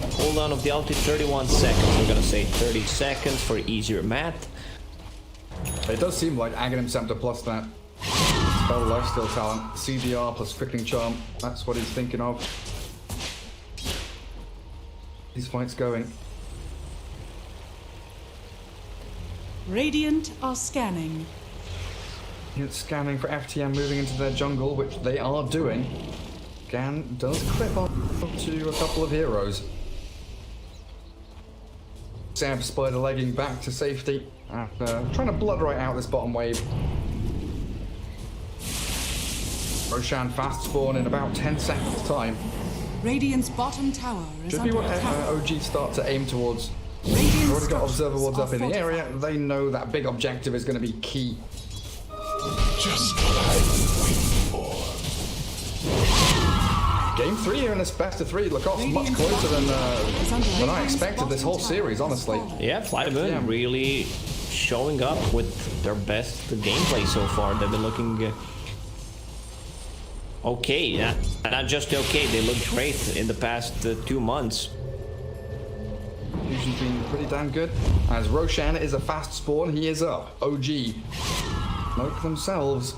Cooldown of the ulti 31 seconds. We're gonna say 30 seconds for easier math. It does seem like Aghanim Scepter plus that spell lifesteal talent, CDR plus Quickening Charm. That's what he's thinking of. These fights going. Radiant are scanning. It's scanning for FTM moving into their jungle, which they are doing. Gan does clip on to a couple of heroes. Sab spider legging back to safety after trying to blood right out this bottom wave. Roshan fast spawn in about 10 seconds time. Radiant's bottom tower is Should be under what attack. OG start to aim towards. Radiant's They've already got observer structures wards up in are the area. fortified. They know that big objective is going to be key. Just what I've been waiting for. Game 3 here in this best of 3. Lacoste's much closer than I expected this whole series, honestly. Yeah, Fly the Moon really showing up with their best gameplay so far. They've been looking okay, not just okay, they looked great in the past 2 months. Fusion's been pretty damn good. As Roshan is a fast spawn, he is up. OG smoke themselves.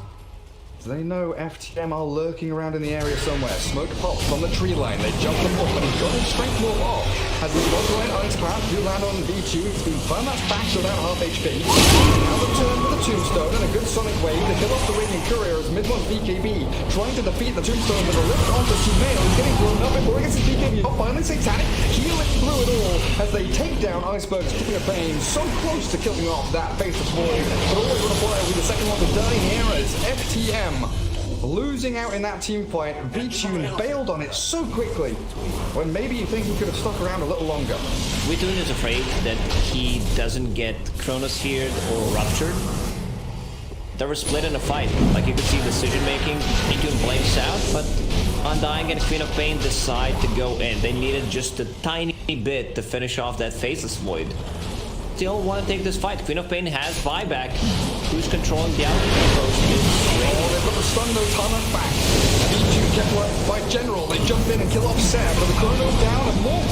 They know FTM are lurking around in the area somewhere. Smoke pops from the tree line. They jump them up, and he's got his strength more off. As the Botline Ice Cloud do land on B2, it's been fun. That's back to about half HP. Now the turn with a Tombstone and a good Sonic Wave to kill off the Radiant Courier as mid-1 BKB trying to defeat the Tombstone with a lift onto Sumail. He's getting blown up before he gets his BKB. Oh, finally Satanic healing through it all as they take down Iceberg's Queen of Pain. So close to killing off that Faceless Void, but always with a fire with the second one to die here as FTM losing out in that team fight. V-Tune bailed on it so quickly when maybe you think he could have stuck around a little longer. V-Tune is afraid that he doesn't get Chronosphered or Ruptured. They were split in a fight. Like you could see decision making. V-Tune blames out, but Undying and Queen of Pain decide to go in. They needed just a tiny bit to finish off that Faceless Void. Still want to take this fight. Queen of Pain has buyback. Who's controlling the outpost is Oh, they've got the stun, no time back. B2 kept by General. They jump in and kill off Sam, but the Chrono down and more.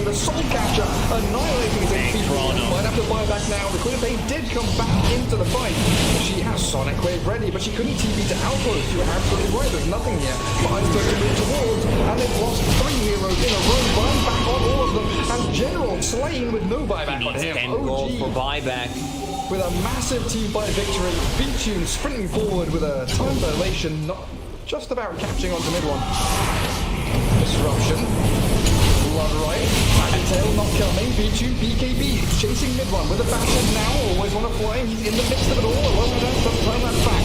The Soul Catcher annihilating his HP. Might have to buy back now. The Queen of Pain did come back into the fight. She has Sonic Wave ready, but she couldn't TP to Outpost. You were absolutely right. There's nothing here. Behind her to move towards, and they've lost 3 heroes in a row. Burn back on all of them, and General slain with no buyback on him. 10 gold for buyback. With a massive team fight victory, B-Tune sprinting forward with a time dilation, not just about catching onto mid one. Disruption. Bloodright. Tail not coming. B-Tune BKB chasing mid one with a backhand now. Always want to fly. He's in the midst of it all. Well, doesn't turn that back.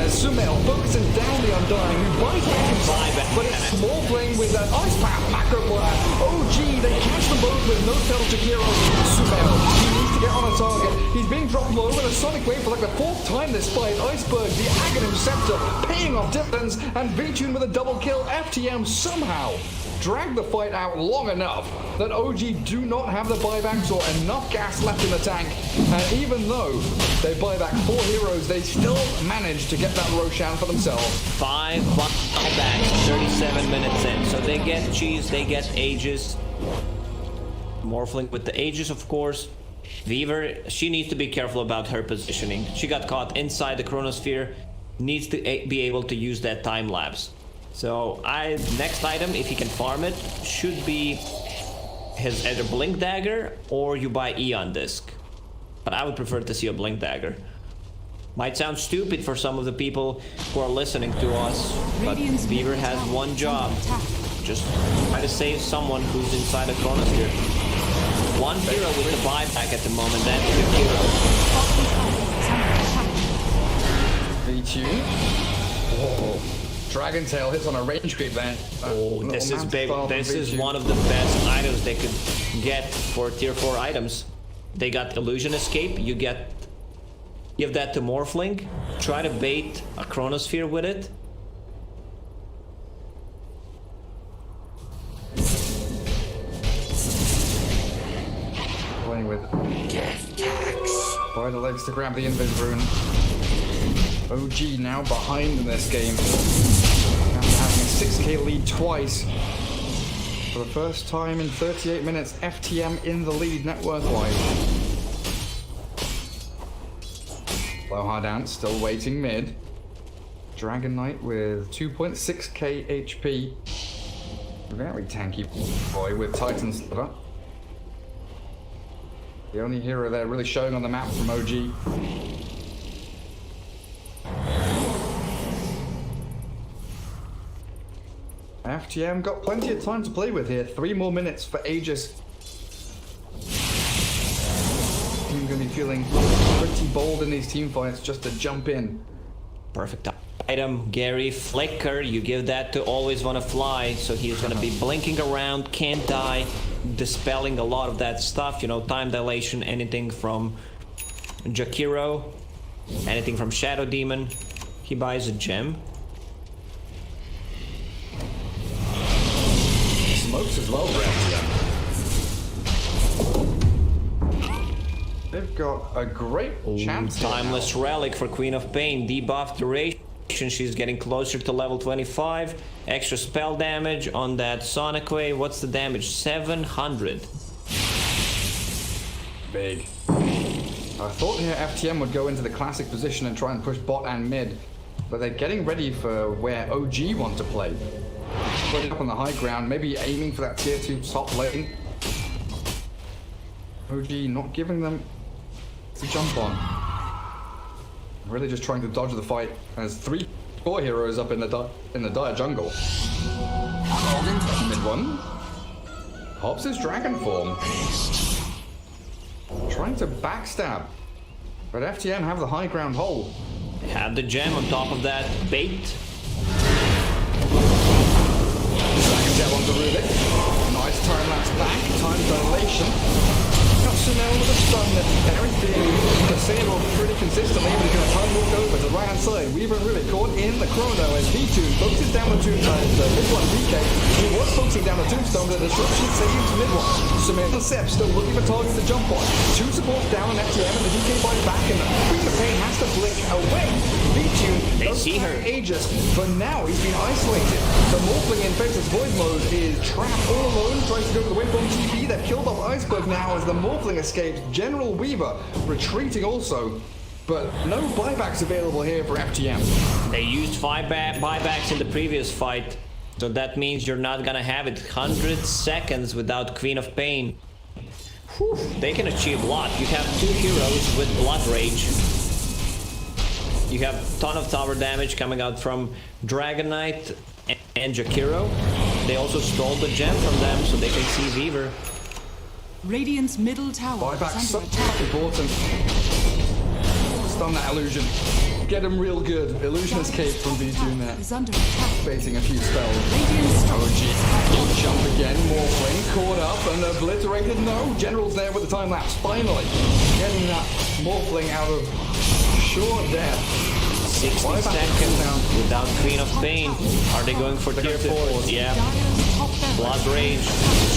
Sumail focusing down the Undying, who buys back himself, but it's small playing with that Ice Path macro player. OG, they catch them both with no tail Jakiro. Sumail, he needs to get on a target. He's being dropped low with a Sonic Wave for like the 4th time this fight. Iceberg, the Aghanim Scepter, paying off dividends, and B-Tune with a double kill. FTM somehow dragged the fight out long enough that OG do not have the buybacks or enough gas left in the tank. And even though they buy back 4 heroes, they still manage to get that Roshan for themselves. 5 buybacks, 37 minutes in. So they get Cheese, they get Aegis. Morphling with the Aegis, of course. Weaver, she needs to be careful about her positioning. She got caught inside the Chronosphere, needs to be able to use that time lapse. So next item, if he can farm it, should be his either Blink Dagger or you buy Eon Disc. But I would prefer to see a Blink Dagger. Might sound stupid for some of the people who are listening to us, but Beaver has one job. Just try to save someone who's inside a Chronosphere. One hero with the buyback at the moment, that's the hero. B-Tune. Whoa. Dragon Tail hits on a range creep there. Oh, this is big. This is one of the best items they could get for tier 4 items. They got Illusion Escape. You give that to Morphling. Try to bait a Chronosphere with it. Playing with by the legs to grab the Invis rune. OG now behind in this game. After having a 6k lead twice. For the first time in 38 minutes, FTM in the lead net worth-wise. Blowhard Ant still waiting mid. Dragon Knight with 2.6k HP. Very tanky boy with Titan Sliver. The only hero there really showing on the map from OG. FTM got plenty of time to play with here. 3 more minutes for Aegis. Team going to be feeling pretty bold in these team fights just to jump in. Perfect item, Gary. Flicker, you give that to Always Wanna Fly, so he's gonna be blinking around, can't die, dispelling a lot of that stuff, you know, time dilation, anything from Jakiro, anything from Shadow Demon. He buys a gem. Smokes as well for FTM. They've got a great chance. Timeless Relic for Queen of Pain, debuff duration. She's getting closer to level 25. Extra spell damage on that Sonic Wave. What's the damage? 700. Big. I thought here FTM would go into the classic position and try and push bot and mid, but they're getting ready for where OG want to play. Putting up on the high ground, maybe aiming for that tier 2 top lane. OG not giving them to jump on. Really just trying to dodge the fight as 3-4 heroes up in the dire jungle. Mid one. Pops his dragon form. Trying to backstab. But FTM have the high ground hold. They have the gem on top of that bait. Dragon Tail on the Rubik. Nice time lapse back. Time dilation. Sumail with a stun that Barry's being disabled pretty consistently. He's going to time walk over to the right hand side. Weaver and Rubik caught in the chrono as B2 focuses down the tombstone. Mid one DK. He was focusing down the tombstone, but the disruption saves mid one. Sumail and Sep still looking for targets to jump on. 2 supports down on FTM and the DK bites back, and Queen of Pain has to blink away. V-Tune They does see have her. Aegis, but now he's been isolated. The Morphling in Faceless Void mode is trapped all alone, tries to go for the Waveform TP. They've killed off Iceberg now as the Morphling escapes. General Weaver retreating also, but no buybacks available here for FTM. They used 5 buybacks in the previous fight, so that means you're not gonna have it 100 seconds without Queen of Pain. Whew, they can achieve a lot. You have 2 heroes with Blood Rage. You have a ton of tower damage coming out from Dragon Knight and Jakiro. They also stole the gem from them so they can see Weaver. Radiant's middle tower Buybacks is so under attack. important. Stun that illusion. Get him real good. Illusion escape from V-Tune there. Is under attack. Facing a few spells. Radiant's OG. Jump again. Morphling caught up and obliterated. No. General's there with the time lapse. Finally getting that Morphling out of sure death. 60 Buyback seconds down. without Queen of Pain. Are they going for tier 4? Yeah. Dire's top barracks. Blood Rage.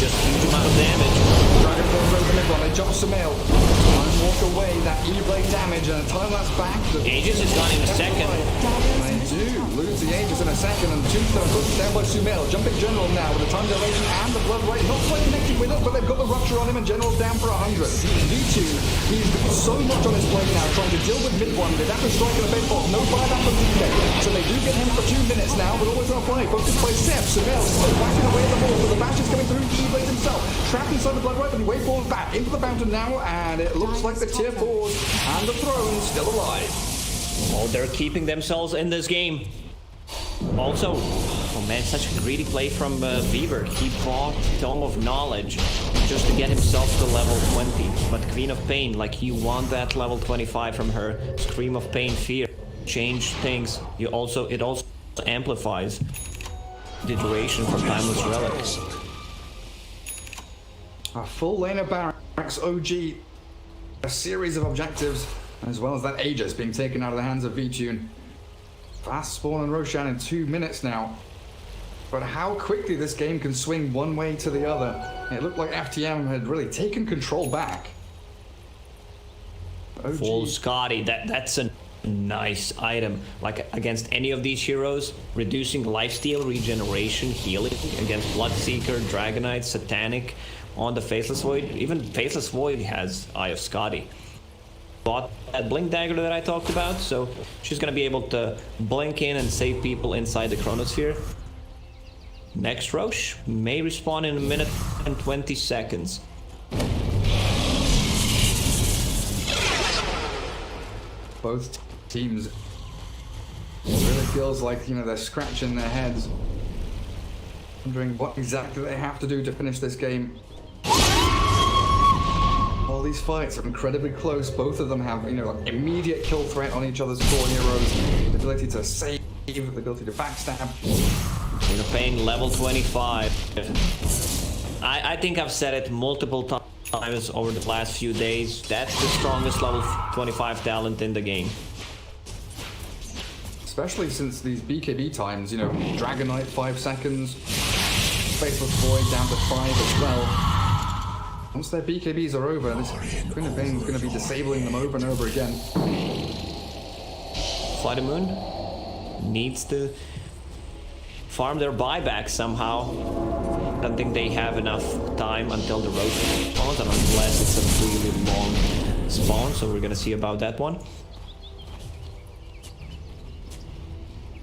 Just huge amount of damage. Dragon Ball goes in mid-one. They jump Sumail. And walk away. That E-blade damage and a time lapse back. Aegis is gone in a second. They do lose the Aegis in a second, and Tombstone pushes down by Sumail. Jumping General now with the time dilation and the blood rate. Not quite connecting with it, but they've got the rupture on him, and General's down for 100. V2, he's got so much on his plate now, trying to deal with mid-one. They'd have to strike in the base box. No buyback from DK. So they do get him for 2 minutes now, but always on a play. Focused by Seth. Sumail still whacking away at the ball, but the bash is coming through. E-blade himself. Trapped inside the blood rite, but he waveforms back into the fountain now, and it looks like the tier 4s and the throne still alive. Oh, they're keeping themselves in this game. Also, oh man, such a greedy play from Weaver. He bought Tome of Knowledge just to get himself to level 20. But Queen of Pain, like you want that level 25 from her. Scream of Pain, Fear, change things. It also amplifies the duration for Timeless Relics. A full lane of barracks, OG, a series of objectives, as well as that Aegis being taken out of the hands of V-Tune. Fast spawn and Roshan in 2 minutes now. But how quickly this game can swing one way to the other. It looked like FTM had really taken control back. OG. Full Scotty, that's a nice item. Like against any of these heroes, reducing lifesteal, regeneration, healing against Bloodseeker, Dragonite, Satanic on the Faceless Void. Even Faceless Void has Eye of Scotty. Bought that blink dagger that I talked about, so she's gonna be able to blink in and save people inside the chronosphere. Next Roche may respawn in 1 minute and 20 seconds. Both teams, it really feels like, you know, they're scratching their heads, wondering what exactly they have to do to finish this game. All these fights are incredibly close. Both of them have, you know, like immediate kill threat on each other's core heroes, the ability to save, the ability to backstab. Queen of Pain, level 25. I think I've said it multiple times over the last few days. That's the strongest level 25 talent in the game. Especially since these BKB times, you know, Dragon Knight 5 seconds, Faceless Void down to 5 as well. Once their BKBs are over, this Queen of Pain is going to be disabling them over and over again. Fly the Moon needs to farm their buyback somehow. I don't think they have enough time until the road spawns, unless it's a really long spawn, so we're gonna see about that one.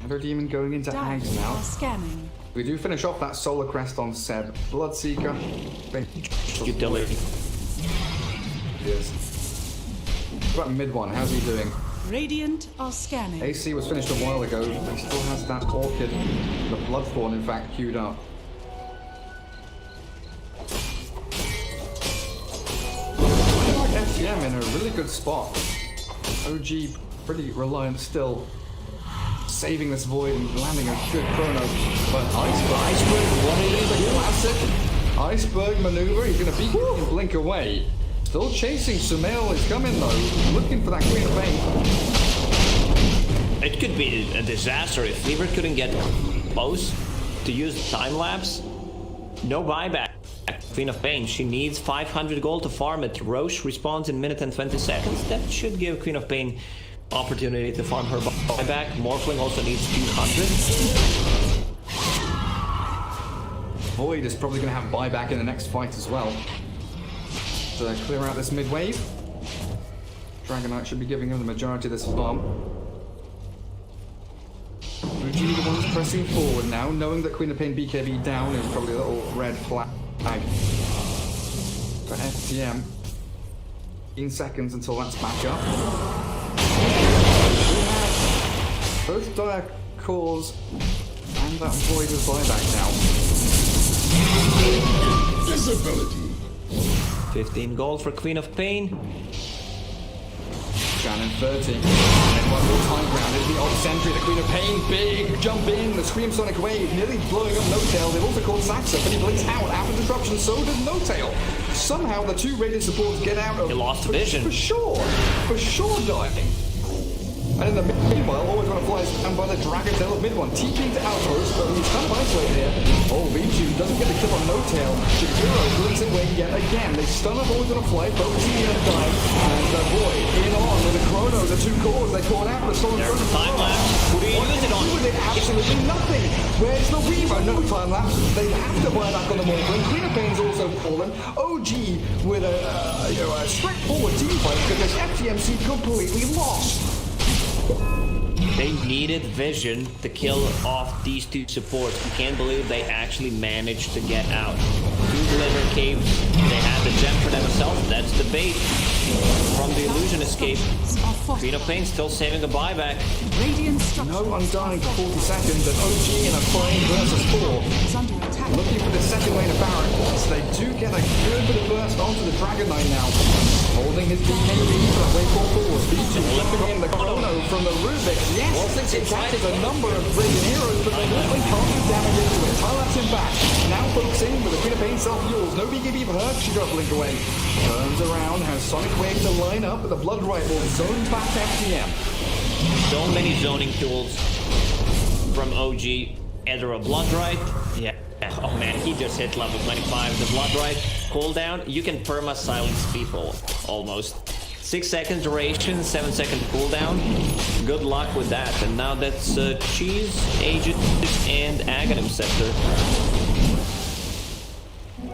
Shadow Demon going into Ags Dire's now. are scanning. We do finish off that Solar Crest on Seb. Bloodseeker. Utility. Yes. What about mid one? How's he doing? Radiant are scanning. AC was finished a while ago, but he still has that Orchid, the Bloodthorn in fact, queued up. FTM in a really good spot. OG pretty reliant still, saving this void and landing a good chrono. But Iceberg, what is the classic Iceberg maneuver? He's going to beat and blink away. Still chasing. Sumail is coming though, looking for that Queen of Pain. It could be a disaster if Weaver couldn't get close to use the time lapse. No buyback. Queen of Pain, she needs 500 gold to farm it. Roche respawns in 1 minute and 20 seconds. That should give Queen of Pain opportunity to farm her buyback. Morphling also needs 200. Void is probably going to have buyback in the next fight as well. To clear out this mid wave. Dragonite should be giving him the majority of this farm. OG the ones pressing forward now, knowing that Queen of Pain BKB down is probably a little red flag. For FTM. 15 seconds until that's back up. Both Dire Cores and that Void of buyback now. Visibility. 15 gold for Queen of Pain. Shannon 30. And one more time ground is the odd sentry, the Queen of Pain. Big jump in, the Scream Sonic Wave nearly blowing up No-Tail. They've also called Saxa, but he blinks out after disruption, so does No-Tail. Somehow the two rated supports get out of... He lost vision. For sure diving. And in the meanwhile, always want to fly down by the Dragon Tail of mid one. TPing to Outpost, but he's kind of isolated here. Oh, B2 doesn't get the kill on No-Tail. Shapiro blinks away yet again. They stun up, always want to fly, focusing the other guy. And the Void in on with the Chrono, the two cores they caught out. The Storm There's the time lapse. Who do you use it on? With it, absolutely nothing. Where's the Weaver? No time lapse. They have to buy back on the Morphin. Queen of Pain's also fallen. OG with a straightforward team fight because FTMC completely lost. They needed vision to kill off these two supports. You can't believe they actually managed to get out. Two deliver caves. They had the gem for themselves. That's the bait from the illusion escape. Queen of Pain still saving a buyback. No Undying for 40 seconds and OG in a 5 versus 4. Looking for the second lane of Barracks. They do get a good bit of burst onto the Dragon Knight now. Holding his BKB for a wave forward. B2 flipping in the Chrono from the Rubik. Yes, it catches a number of brilliant heroes, but they literally can't do damage into it. Tylaps him back. Now focusing with the Queen of Pain self-fuels. No BKB for her. She got blink away. Turns around, has Sonic Wave to line up, but the Blood Right will zone back FTM. So many zoning tools from OG. Either a Blood Right. Yeah. Oh man, he just hit level 25. The Blood Right cooldown. You can perma silence people almost. 6 second duration, 7 second cooldown. Good luck with that. And now that's Cheese, Agent, and Aghanim Scepter.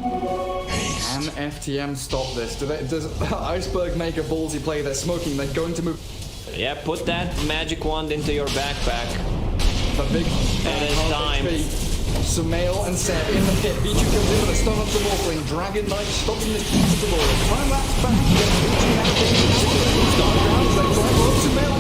Can FTM stop this? Does Iceberg make a ballsy play? They're smoking. They're going to move. Yeah, put that magic wand into your backpack. The big time. Sumail and Seb in the pit. B2 comes in with a stun up to Morphling. Dragon Knight stops him as the ball. Time lapse back. B2 now taking the ground. They try to Sumail.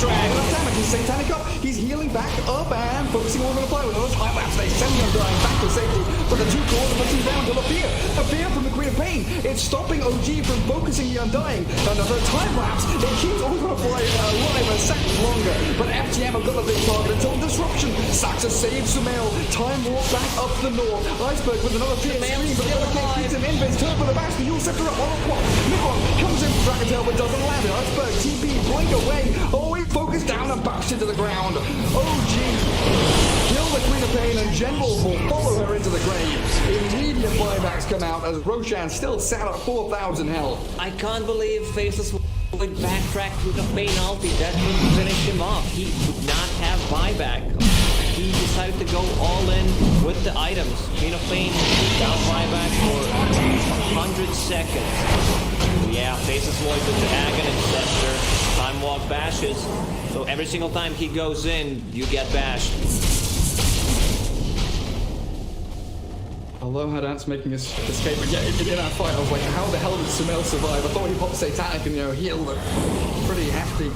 Dragon damage. He's Satanic up. He's healing back up and focusing all on the play with another time lapse. They send him dying back to safety. But the two cores are pushing down to the fear. A fear from the Queen of Pain. It's stopping OG from focusing the Undying. Another time lapse. It keeps all going to fly alive a second longer. But FTM have got a big target until disruption. Saxa saves Sumail. Time walk back up to the north. Iceberg with another fear screen, but the other kick keeps him in. But he's turned for the back. The Yule Scepter up on a quad. Mid-one comes in for Dragon Tail but doesn't land it. Iceberg TP blink away. Oh, he focused down and bounced into the ground. OG kill the Queen of Pain and General will follow her into the grave. Immediate buybacks come out as Roshan still sat at 4,000 health. I can't believe Faceless would backtrack with a Pain ulti. That would finish him off. He would not have buyback. He decided to go all in with the items. Queen of Pain down buyback for 100 seconds. Yeah, Faceless Void with the Aghanim Scepter. Time walk bashes. So every single time he goes in, you get bashed. Aloha Dance making his escape, but yeah, in that fight, I was like, how the hell did Sumail survive? I thought he popped Satanic and, healed a pretty hefty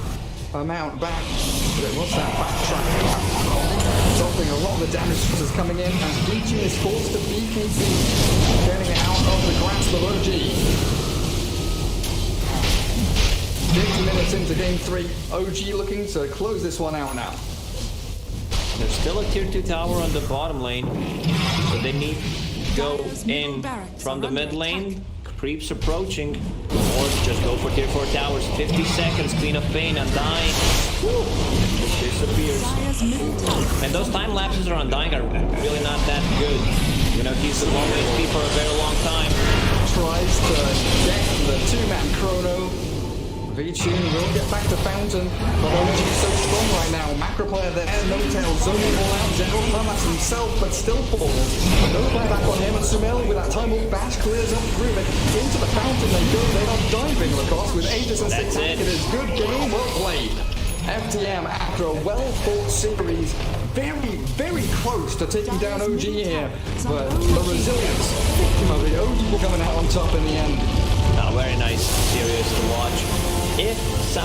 amount back. But it was that backtrack. Stopping a lot of the damage is coming in as B2 is forced to BKB, getting it out of the grasp of OG. 50 minutes into game 3, OG looking to close this one out now. There's still a tier 2 tower on the bottom lane, so they need to go in from the mid lane. Creeps approaching, or just go for tier 4 towers. 50 seconds, Queen of Pain, Undying. Just disappears. And those time lapses are Undying are really not that good. He's the low HP for a very long time. Tries to get the 2-man Chrono. V-Tune will get back to Fountain, but OG is so strong right now. Macro player there, no tail, zoning all out. General Thomas himself, but still falls. No back on him, and Sumel with that time off bash clears up through it. Into the Fountain they go, they're not diving across with Aegis and That's it. Spectaculars. Good game, well played. FTM after a well-fought series, very close to taking down OG here, but the resilience of the OG coming out on top in the end. Very nice series to watch. If some